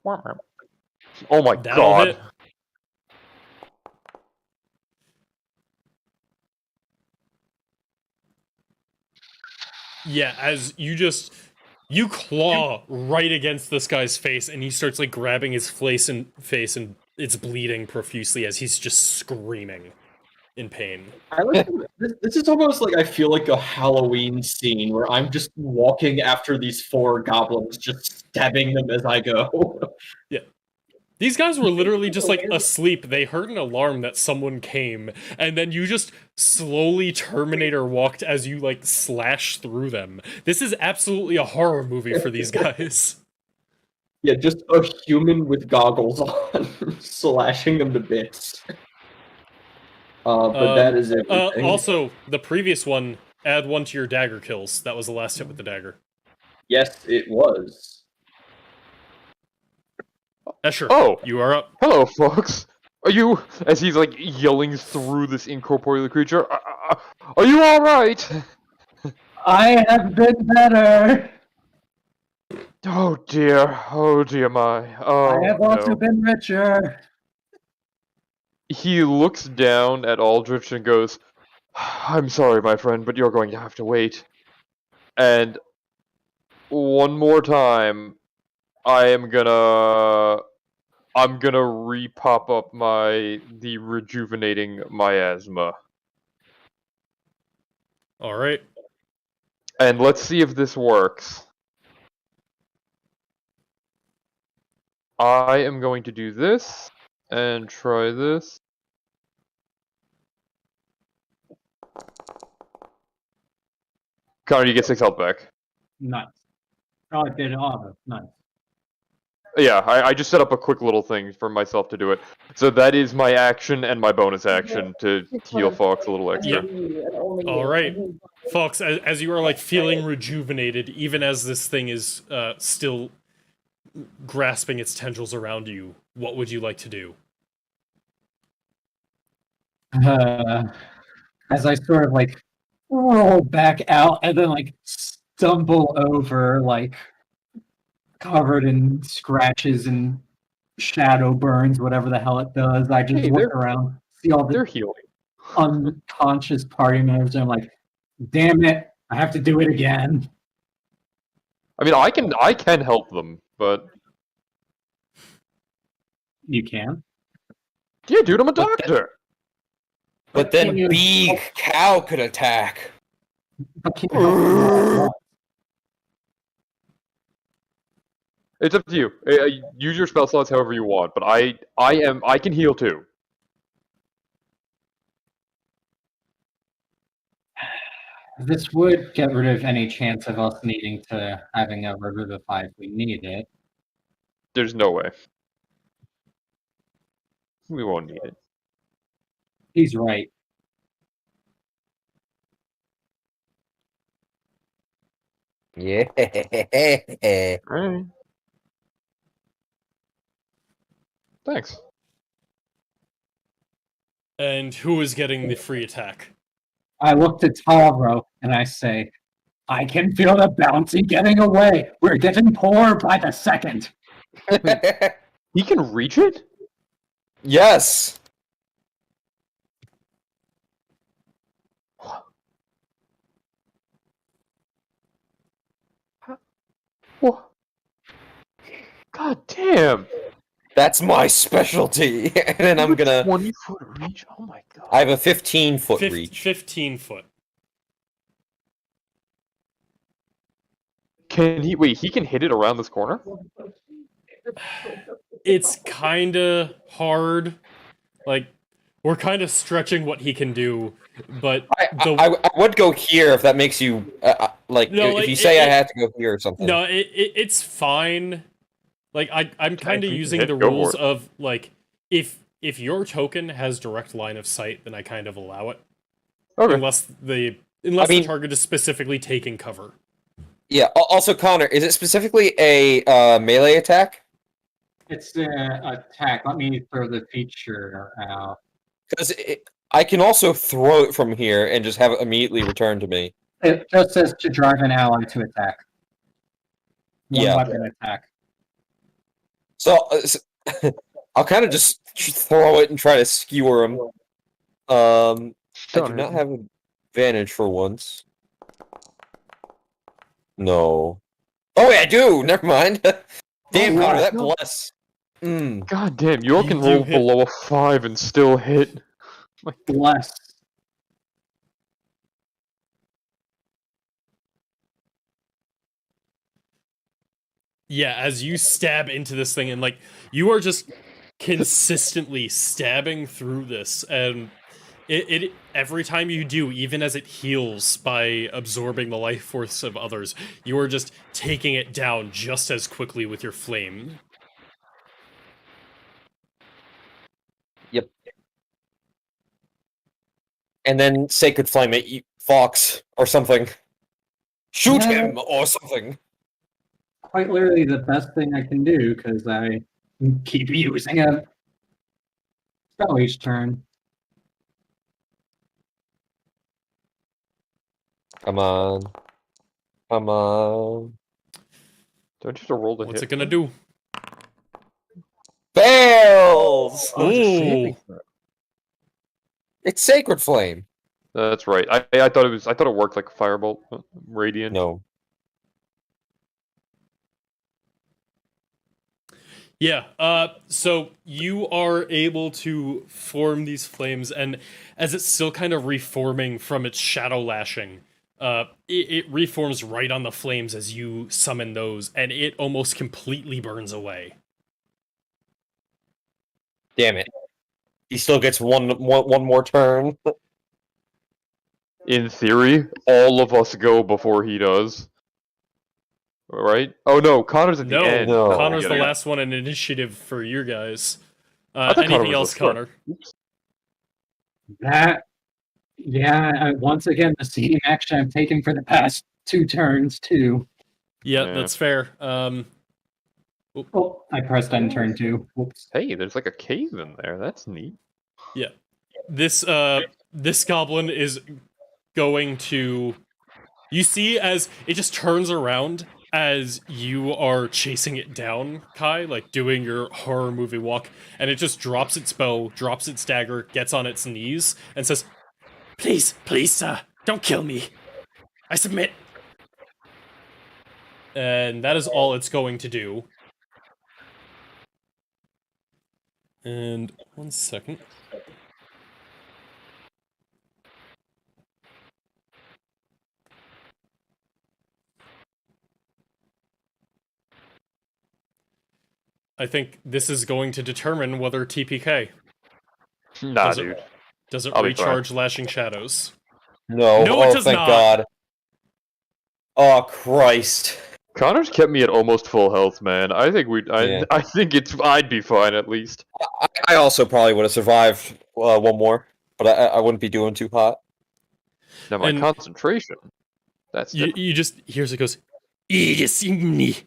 Oh my That'll god. hit. Yeah, as you claw right against this guy's face, and he starts like grabbing his face and it's bleeding profusely as he's just screaming in pain. I like this is almost like I feel like a Halloween scene where I'm just walking after these 4 goblins, just stabbing them as I go. These guys were literally just like asleep. They heard an alarm that someone came, and then you just slowly Terminator walked as you like slash through them. This is absolutely a horror movie for these guys. Yeah, just a human with goggles on, slashing them to bits. But that is everything. Also, the previous one, add 1 to your dagger kills. That was the last hit with the dagger. Yes, it was. Escher, Oh. you are up. Hello, folks. Are you, as he's like yelling through this incorporeal creature, are you alright? I have been better. Oh dear my. Oh I have also no. been richer. He looks down at Aldrich and goes, I'm sorry, my friend, but you're going to have to wait. And one more time, I'm gonna re-pop up the rejuvenating miasma. Alright. And let's see if this works. I am going to do this and try this. Connor, you get 6 health back. Nice. Oh, I did auto. Nice. Yeah, I just set up a quick little thing for myself to do it. So that is my action and my bonus action to heal Fox a little extra. Alright. Fox, as you are like feeling rejuvenated, even as this thing is still grasping its tendrils around you, what would you like to do? As I sort of like roll back out and then like stumble over, like covered in scratches and shadow burns, whatever the hell it does. I just Hey, look around, see all They're the healing. unconscious party members, and I'm like, damn it, I have to do it again. I mean, I can help them, but You can. yeah, dude, I'm a doctor. But then Can you- big cow could attack. But can you help me all at once? It's up to you. Use your spell slots however you want, but I can heal too. This would get rid of any chance of us needing to having a revivify if we need it. There's no way. We won't need it. He's right. Yeah. Alright. Thanks. And who is getting the free attack? I look to Taro and I say, I can feel the bounty getting away. We're getting poorer by the second. He can reach it? Yes. What? God damn! That's my specialty. And then I'm gonna. 20-foot reach? Oh my god. I have a 15-foot Fif- reach. 15 foot. Can he wait, he can hit it around this corner? It's kinda hard. Like, we're kind of stretching what he can do, but I would go here if that makes you like. No, if like, you say I it- have to go here or something. no, it's fine. Like, I'm kind of you using hit, the go for rules it. of, like, if your token has direct line of sight, then I kind of allow it. Okay. Unless the mean- target is specifically taking cover. Yeah. Also, Connor, is it specifically a melee attack? It's an attack. Let me throw the feature out. Because I can also throw it from here and just have it immediately return to me. It just says to drive an ally to attack. One Yeah. weapon attack. So I'll kind of just throw it and try to skewer him. I do not have advantage for once. No. Oh, yeah, I do. Never mind. Damn, Oh, Connor, wow. that bless. Mm. God damn, you all You can do roll hit. below a 5 and still hit. Bless. Yeah, as you stab into this thing, and like you are just consistently stabbing through this, and it every time you do, even as it heals by absorbing the life force of others, you are just taking it down just as quickly with your flame. Yep. And then Sacred Flame at Fox or something. Shoot Yeah. him or something. Quite literally the best thing I can do because I keep using it. Spelly's turn. Come on. Come on. Don't you have to roll the What's hit? it gonna do? Fails! Oh, it's a Ooh. saving throw. It's Sacred Flame. That's right. I thought it worked like a firebolt, radiant. No. Yeah, so you are able to form these flames, and as it's still kind of reforming from its shadow lashing, it reforms right on the flames as you summon those, and it almost completely burns away. Damn it. He still gets one more turn. In theory, all of us go before he does. Right? Oh no, Connor's at the No, end. No. Connor's the Yeah. last one in initiative for you guys. I thought Connor Anything was else, the first. Connor? That, yeah, once again, the seating action I've taken for the past 2 turns, too. Yeah, Yeah. that's fair. Oh, I pressed end turn 2. Whoops. Hey, there's like a cave in there. That's neat. This goblin is going to. You see, as it just turns around as you are chasing it down, Kai, like doing your horror movie walk, and it just drops its bow, drops its dagger, gets on its knees, and says, "Please, please, sir, don't kill me. I submit." And that is all it's going to do. And 1 second. I think this is going to determine whether TPK. Nah, Does it- dude. Does it I'll be fine. recharge Lashing Shadows? No. No, it Oh, does thank not. God. Oh, Christ. Connor's kept me at almost full health, man. I think Yeah. I think I'd be fine at least. I also probably would have survived one more, but I wouldn't be doing too hot. Now my And- concentration. That's You, different. you just hears it goes, "Igisimni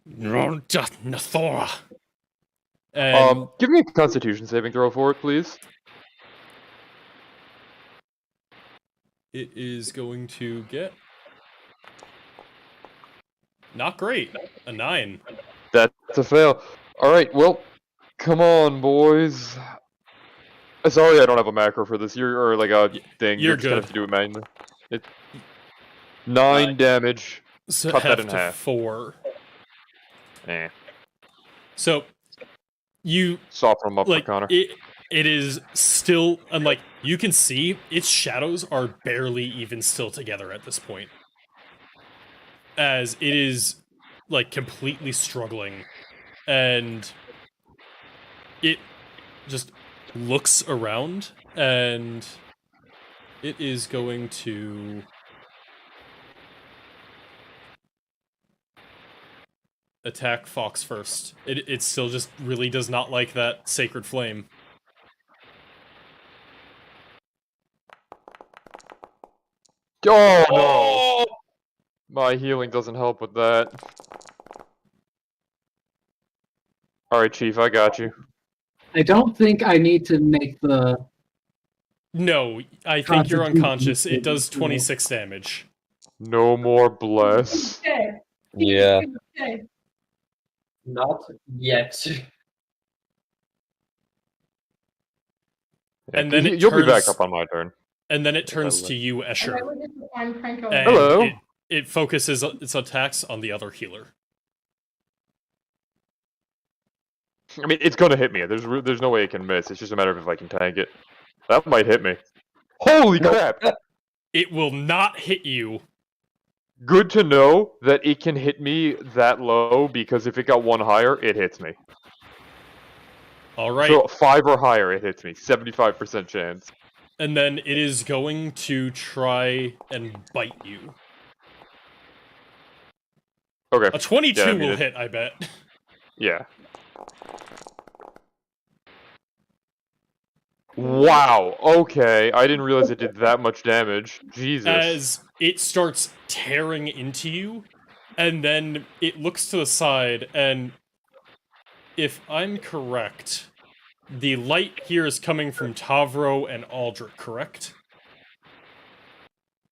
Ronta Nathora." And Give me a Constitution saving throw for it, please. it is going to get not great. A 9. That's a fail. All right, well, come on, boys. Sorry, I don't have a macro for this. Or like a thing. you're just gonna good. have to do it manually. It 9 damage. So Cut that half in to half. 4. Eh. So you Soften them up like for Connor. it is still, and like you can see its shadows are barely even still together at this point, as it is like completely struggling, and it just looks around, and it is going to attack Fox first. It still just really does not like that sacred flame. Oh no! My healing doesn't help with that. Alright, Chief, I got you. I don't think I need to make the... No, I think you're Constitution unconscious. It does saving throw. 26 damage. No more bless. Okay. Yeah. Okay. Not yet. Yeah, And then it you'll be back turns- up on my turn. And then it turns Hello. to you, And I Escher. would just find Krenko. And Hello. it focuses its attacks on the other healer. I mean, it's gonna hit me. There's no way it can miss. It's just a matter of if I can tank it. That might hit me. Holy crap! It will not hit you. Good to know that it can hit me that low, because if it got 1 higher, it hits me. All right. So 5 or higher, it hits me. 75% chance. And then it is going to try and bite you. Okay. A 22 Yeah, I mean, will it- hit, I bet. Yeah. Wow. Okay. I didn't realize it did that much damage. Jesus. As it starts tearing into you, and then it looks to the side, and if I'm correct, the light here is coming from Tavro and Aldrich, correct?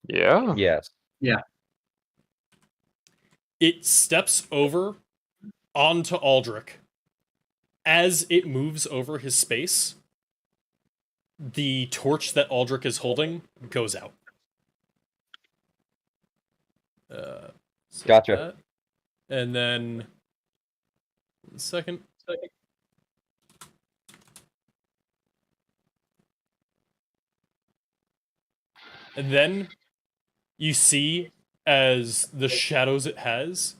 Yeah. Yes. It steps over onto Aldrich. As it moves over his space, the torch that Aldrich is holding goes out. So Gotcha. that. And then... Second. And then you see, as the shadows it has,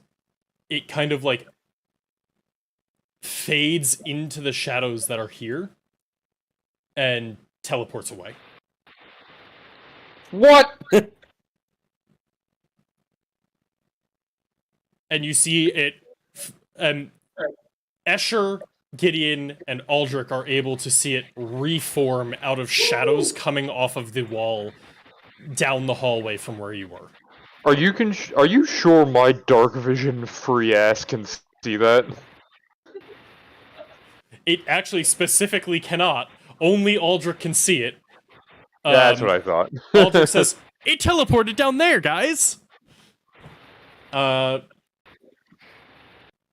it kind of like fades into the shadows that are here and teleports away. What? And you see it, Escher, Gideon, and Aldrich are able to see it reform out of shadows coming off of the wall down the hallway from where you were. Are you sure my dark vision free ass can see that? It actually specifically cannot. Only Aldrich can see it. That's what I thought. Aldrich says, "It teleported down there, guys!"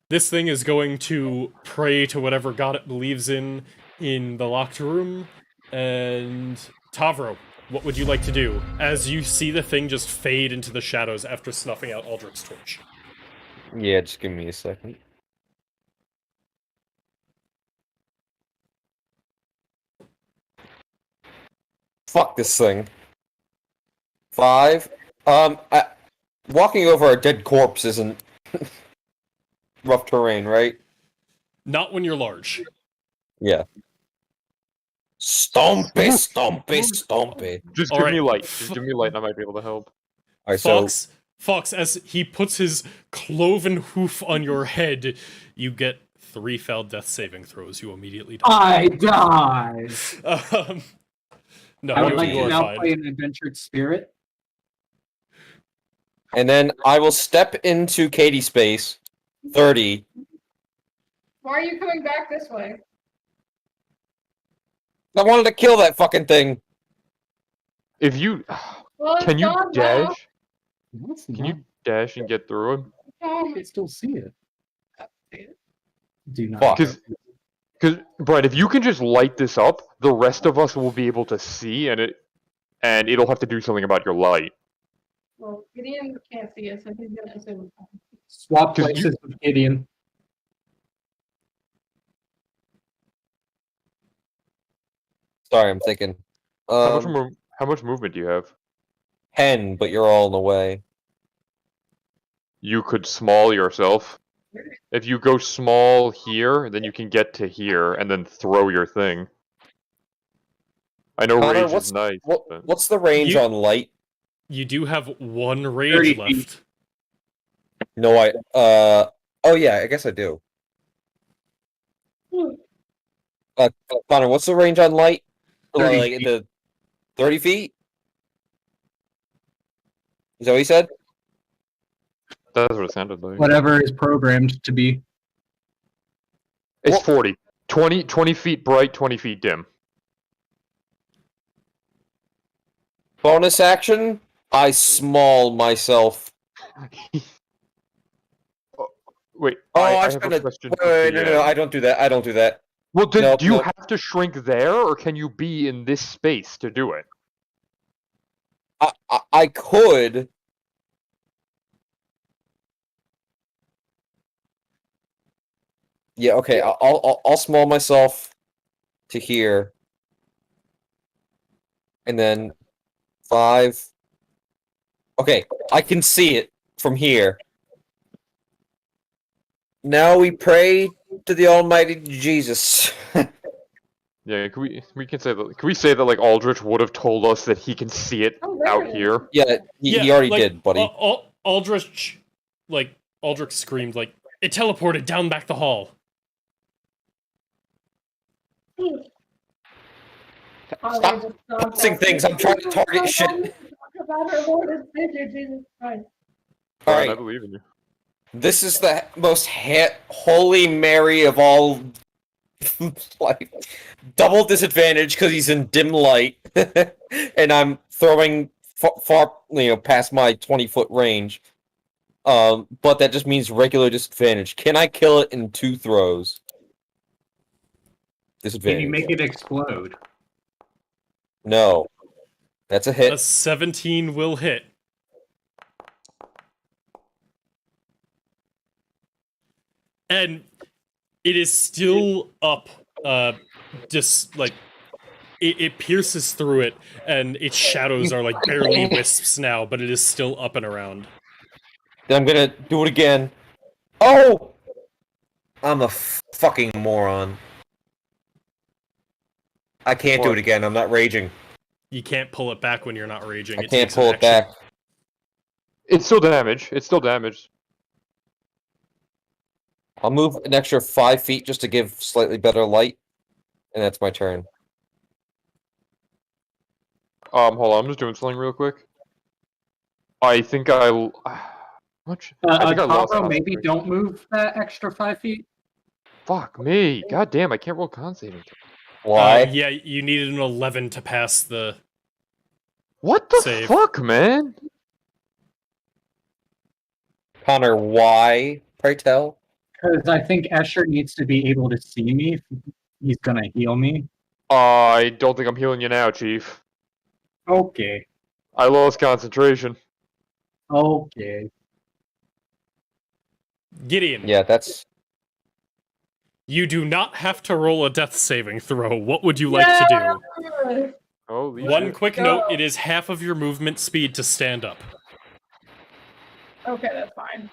This thing is going to pray to whatever god it believes in the locked room. And Tavro, what would you like to do as you see the thing just fade into the shadows after snuffing out Aldrich's torch? Yeah, just give me a second. Fuck this thing. 5. Walking over a dead corpse isn't rough terrain, right? Not when you're large. Yeah. Stompy, stompy, stompy. Just All give right. me light. Just give me light and I might be able to help. Alright, so Fox, as he puts his cloven hoof on your head, you get 3 failed death saving throws. You immediately die. I die. No, I would you like to are now fine. play an adventured spirit. and then I will step into Katie space 30. Why are you coming back this way? I wanted to kill that fucking thing. If you Well, can you gone now. dash? Can you dash and get through him? Oh, I still see it. Do not. Fuck. Because Brian, if you can just light this up, the rest of us will be able to see, and it'll have to do something about your light. well, Gideon can't see us, so he's gonna assume. Swap 'Cause places with Gideon. Sorry, I'm thinking. How much movement do you have? 10, but you're all in the way. You could small yourself. If you go small here, then you can get to here and then throw your thing. I know Connor, rage is nice. but- What's the range You- on light? You do have 1 30 rage feet. left. No, oh yeah, I guess I do. Connor, what's the range on light? 30 Like feet. the 30 feet? Is that what you said? That's what it sounded like. Whatever is programmed to be. It's Well- 40. 20 feet bright, 20 feet dim. Bonus action? I small myself. Wait, Oh, I I have shouldn't a have. question. Wait, no, I don't do that. I don't do that. Well, then, Nope, do you nope. have to shrink there, or can you be in this space to do it? I could. Yeah, okay. I'll small myself to here, and then 5. Okay, I can see it from here. Now we pray to the Almighty Jesus. Yeah, can we say that like Aldrich would have told us that he can see it Oh, there out it is. here? Yeah, he already like, did, buddy. Aldrich screamed, like, it teleported down back the hall. Stop bouncing things, I'm trying to target shit. About our Lord and Savior Jesus Christ. Brian, I Alright, believe in you. this is the most holy Mary of all like double disadvantage because he's in dim light, and I'm throwing far, past my 20-foot range. But that just means regular disadvantage. Can I kill it in 2 throws? Can Disadvantage. you make it explode? No. That's a hit. A 17 will hit. And it is still up, just like it pierces through it, and its shadows are like barely wisps now, but it is still up and around. Then I'm gonna do it again. Oh! I'm a fucking moron. I can't do it again. I'm not raging. You can't pull it back when you're not raging. I It can't takes an pull it action. back. It's still damage. It's still damaged. I'll move an extra 5 feet just to give slightly better light, and that's my turn. Hold on, I'm just doing something real quick. I think I... Much? I think I lost Taro, maybe concentration. don't move that extra 5 feet. Fuck me. God damn, I can't roll con saving. Why? Yeah, you needed an 11 to pass the... What the Save. fuck, man? Connor, why? Pray tell. Because I think Escher needs to be able to see me if he's gonna heal me. I don't think I'm healing you now, Chief. Okay. I lost concentration. Okay. Gideon, Yeah, that's... you do not have to roll a death saving throw. What would you like to do? Yeah! Holy One shit. quick Go. note, it is half of your movement speed to stand up. Okay, that's fine.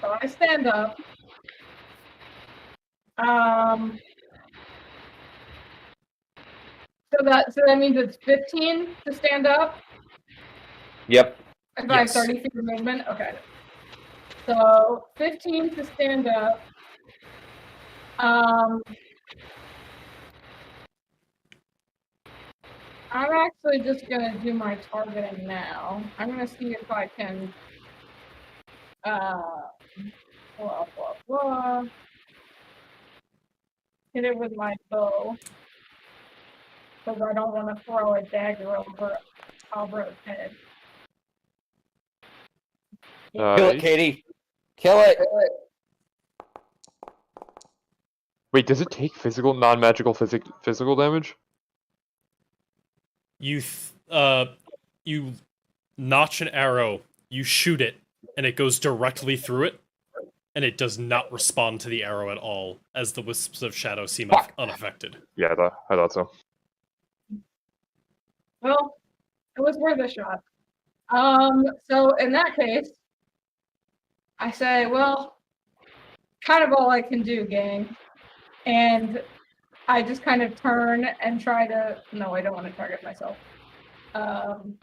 So I stand up. So that means it's 15 to stand up. Yep. If I have Yes. 30 feet of movement. Okay. So 15 to stand up. I'm actually just gonna do my targeting now. I'm gonna see if I can blah blah blah. Hit it with my bow. Because I don't want to throw a dagger over Albra's head. Kill it, Nice. Katie. Kill it. Wait, does it take physical, non-magical physical damage? You notch an arrow, you shoot it, and it goes directly through it, and it does not respond to the arrow at all, as the wisps of shadow seem unaffected. Yeah, I thought so. Well, it was worth a shot. So in that case, I say, well, kind of all I can do, gang. And I just kind of turn and try to... No, I don't want to target myself. I'd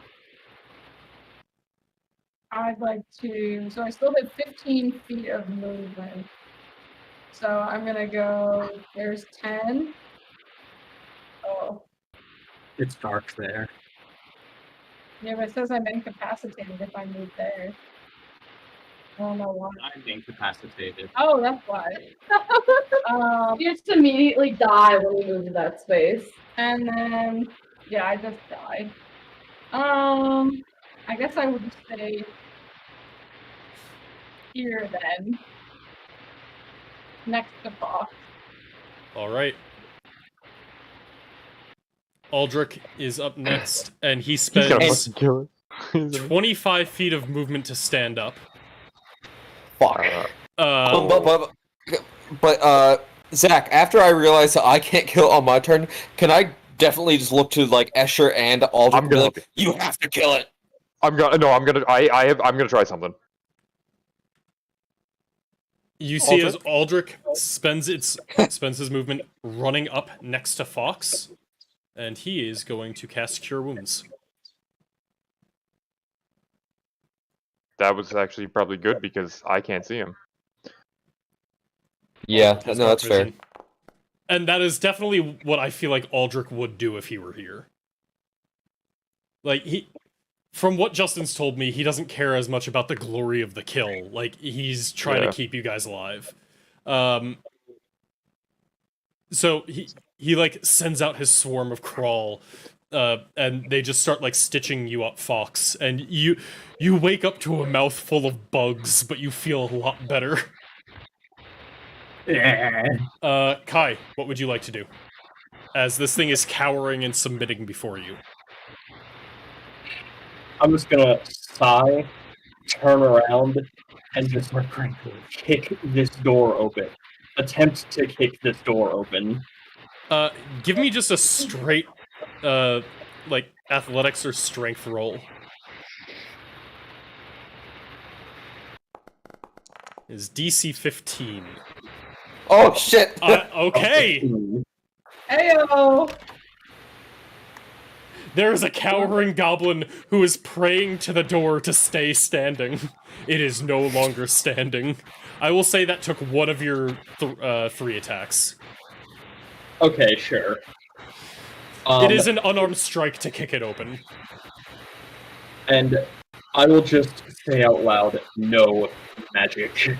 like to... So I still have 15 feet of movement. So I'm going to go... There's 10. Oh. It's dark there. Yeah, but it says I'm incapacitated if I move there. I don't know why. I'm incapacitated. Oh, that's why. You just immediately die when you move to that space. And then, yeah, I just died. I guess I would just stay here then. Next to Fox. Alright. Aldrich is up next, and he He's gonna spends fucking kill it. 25 feet of movement to stand up. Fuck. Zach, after I realize that I can't kill on my turn, can I definitely just look to like Escher and Aldrich and be like, you have to kill it? I'm gonna try something. You see as Aldrich spends his movement running up next to Fox, and he is going to cast Cure Wounds. That was actually probably good because I can't see him. Yeah, His no, dark that's fair. vision. And that is definitely what I feel like Aldrich would do if he were here. Like, from what Justin's told me, he doesn't care as much about the glory of the kill. Like, he's trying to keep you guys alive. So he like sends out his swarm of crawl, and they just start like stitching you up, Fox, and you wake up to a mouth full of bugs, but you feel a lot better. Kai, what would you like to do? As this thing is cowering and submitting before you. I'm just gonna sigh, turn around, and just kick this door open. Attempt to kick this door open. Give me just a straight, like athletics or strength roll. Is DC 15. Oh shit! Okay. Ayo! There is a cowering goblin who is praying to the door to stay standing. It is no longer standing. I will say that took one of your 3 attacks. Okay, sure. It is an unarmed strike to kick it open. And I will just say out loud, no magic.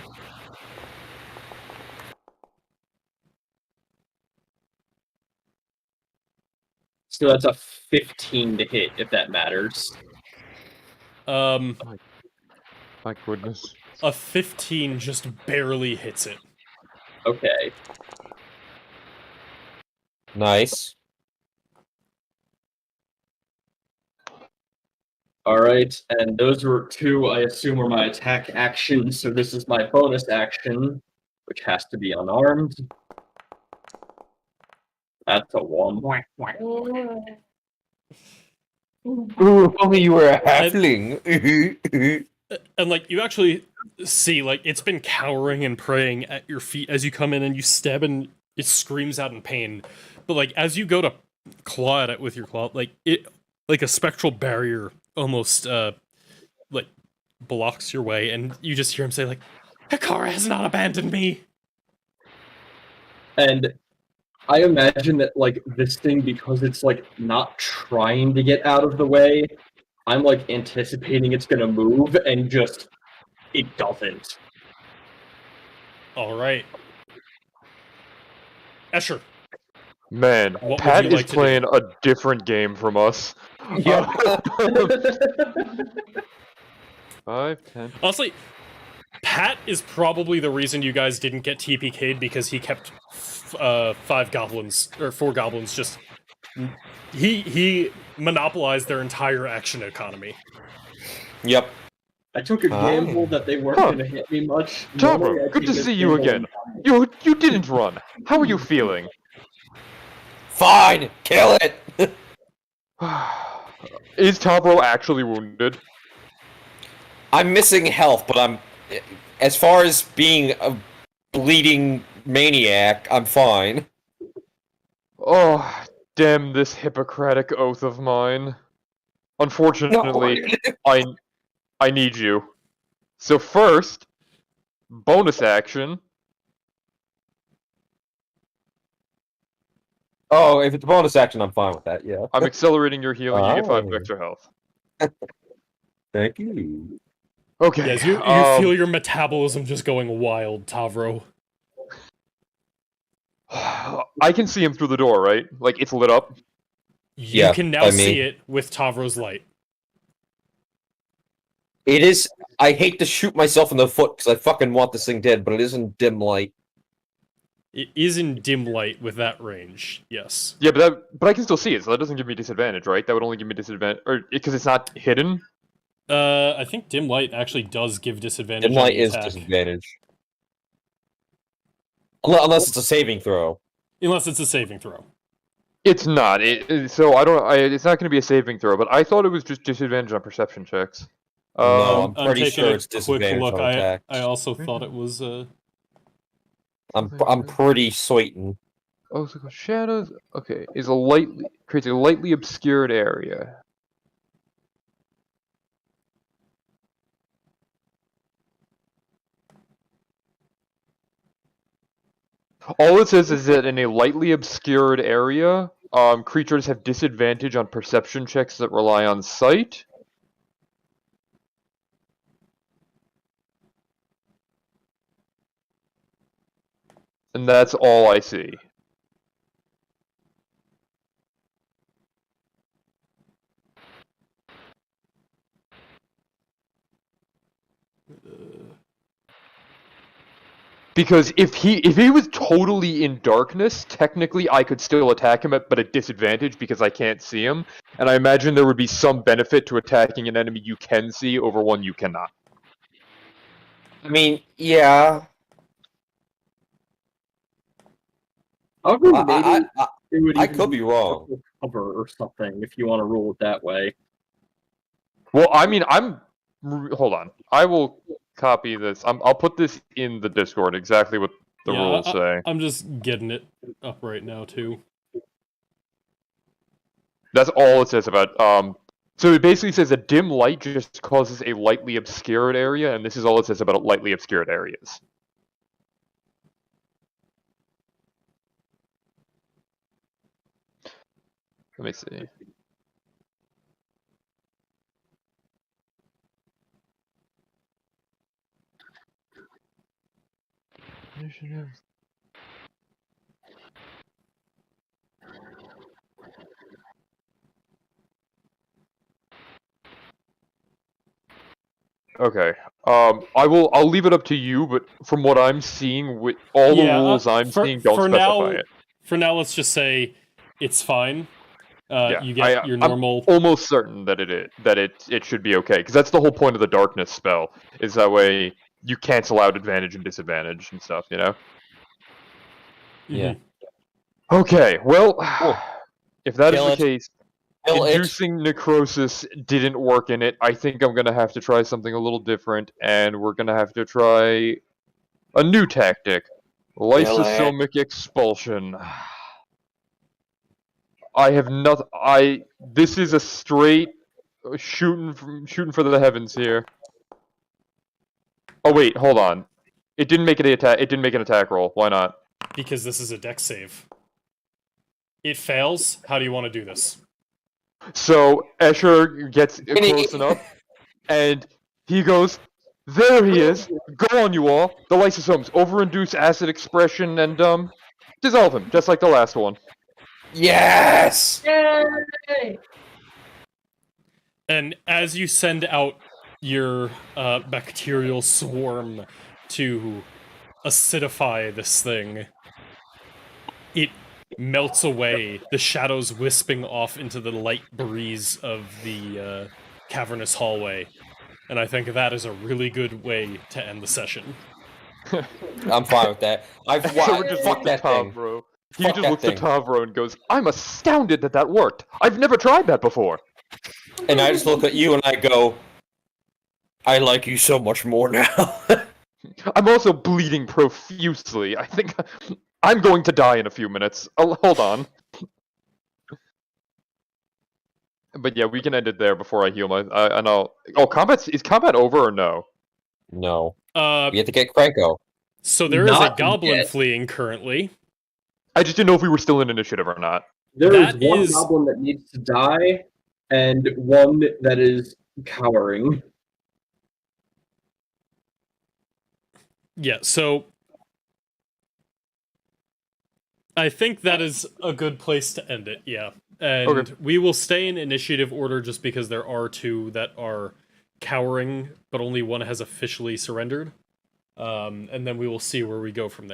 So that's a 15 to hit, if that matters. My goodness. A 15 just barely hits it. Okay. Nice. Alright, and those were 2, I assume, were my attack actions, so this is my bonus action, which has to be unarmed. That's a 1. Ooh, if only you were a halfling. And like you actually see like it's been cowering and praying at your feet as you come in and you stab and it screams out in pain. But like as you go to claw at it with your claw, like it like a spectral barrier almost like blocks your way, and you just hear him say like, Hikara has not abandoned me. And I imagine that, like, this thing, because it's, like, not trying to get out of the way, I'm, like, anticipating it's gonna move, and just, it doesn't. Alright. Escher. Man, What Pat would you is like to playing a different game from us. Yeah. 5, 10. Honestly, Pat is probably the reason you guys didn't get TPK'd, because he kept 5 goblins, or 4 goblins, just... He monopolized their entire action economy. Yep. I took a gamble that they weren't gonna hit me much. Normally, I Taro, good take to this see you gamble again. You didn't run. How are you feeling? Fine, kill it. Is Taro actually wounded? I'm missing health, but I'm, as far as being a bleeding maniac, I'm fine. Oh, damn this Hippocratic oath of mine. Unfortunately, I need you. So first, bonus action. Oh, if it's a bonus action, I'm fine with that, yeah. I'm accelerating your healing. You get 5 Oh. extra health. Thank you. Okay. Yes, you feel your metabolism just going wild, Tavro. I can see him through the door, right? Like, it's lit up. You Yeah, can now by me. see it with Tavro's light. It is. I hate to shoot myself in the foot because I fucking want this thing dead, but it is in dim light. It is in dim light with that range, yes. Yeah, but I can still see it, so that doesn't give me disadvantage, right? That would only give me disadvantage, or because it's not hidden. I think dim light actually does give disadvantage. Dim on light the is attack. disadvantage. Unless it's a saving throw. Unless it's a saving throw. It's not. So I don't. It's not going to be a saving throw, but I thought it was just disadvantage on perception checks. No, I'm pretty taking sure a it's quick disadvantage look. on I attacks. also thought it was. I'm pretty certain. Oh, so shadows. Okay, creates a lightly obscured area. All it says is that in a lightly obscured area, creatures have disadvantage on perception checks that rely on sight. And that's all I see. Because if he was totally in darkness, technically I could still attack him but at disadvantage because I can't see him. And I imagine there would be some benefit to attacking an enemy you can see over one you cannot. I mean, yeah. However, maybe I it would I even could be wrong. cover or something if you want to rule it that way. Well, I mean, hold on. I will copy this. I'll put this in the Discord, exactly what the rules say. I'm just getting it up right now, too. That's all it says about, so it basically says a dim light just causes a lightly obscured area, and this is all it says about lightly obscured areas. Let me see. Initiative. Okay. I'll leave it up to you, but from what I'm seeing, with all the rules I'm seeing don't specify it. For now, let's just say it's fine. Yeah, you get your normal. I'm almost certain that it should be okay, because that's the whole point of the darkness spell. Is that way you cancel out advantage and disadvantage and stuff, you know? Yeah. Okay. Well, Cool. if that is Kill the it. case, Kill it. inducing necrosis didn't work in it. I think I'm gonna have to try something a little different, and we're gonna have to try a new tactic: lysosomic expulsion. I have nothing. This is a straight shooting for the heavens here. Oh wait, hold on. It didn't make an attack. It didn't make an attack roll. Why not? Because this is a dex save. It fails. How do you want to do this? So Escher gets close enough, and he goes, "There he is. Go on, you all. The lysosomes overinduce acid expression and dissolve him, just like the last one." Yes! Yay! And as you send out your bacterial swarm to acidify this thing, it melts away, the shadows wisping off into the light breeze of the cavernous hallway. And I think that is a really good way to end the session. I'm fine with that. Escher just Fuck looks that at thing. Tavro. He Fuck just that looks thing. at Tavro and goes, "I'm astounded that that worked. I've never tried that before." And I just look at you and I go, I like you so much more now. I'm also bleeding profusely. I think I'm going to die in a few minutes. Hold on. But yeah, we can end it there before I heal my. And I'll. Oh, is combat over or no? No. Uh, We have to get Krenko. so there is a Not goblin yet. fleeing currently. I just didn't know if we were still in initiative or not. There is That one is- goblin that needs to die, and one that is cowering. Yeah, so I think that is a good place to end it, yeah. And Okay. we will stay in initiative order just because there are two that are cowering, but only one has officially surrendered. And then we will see where we go from there.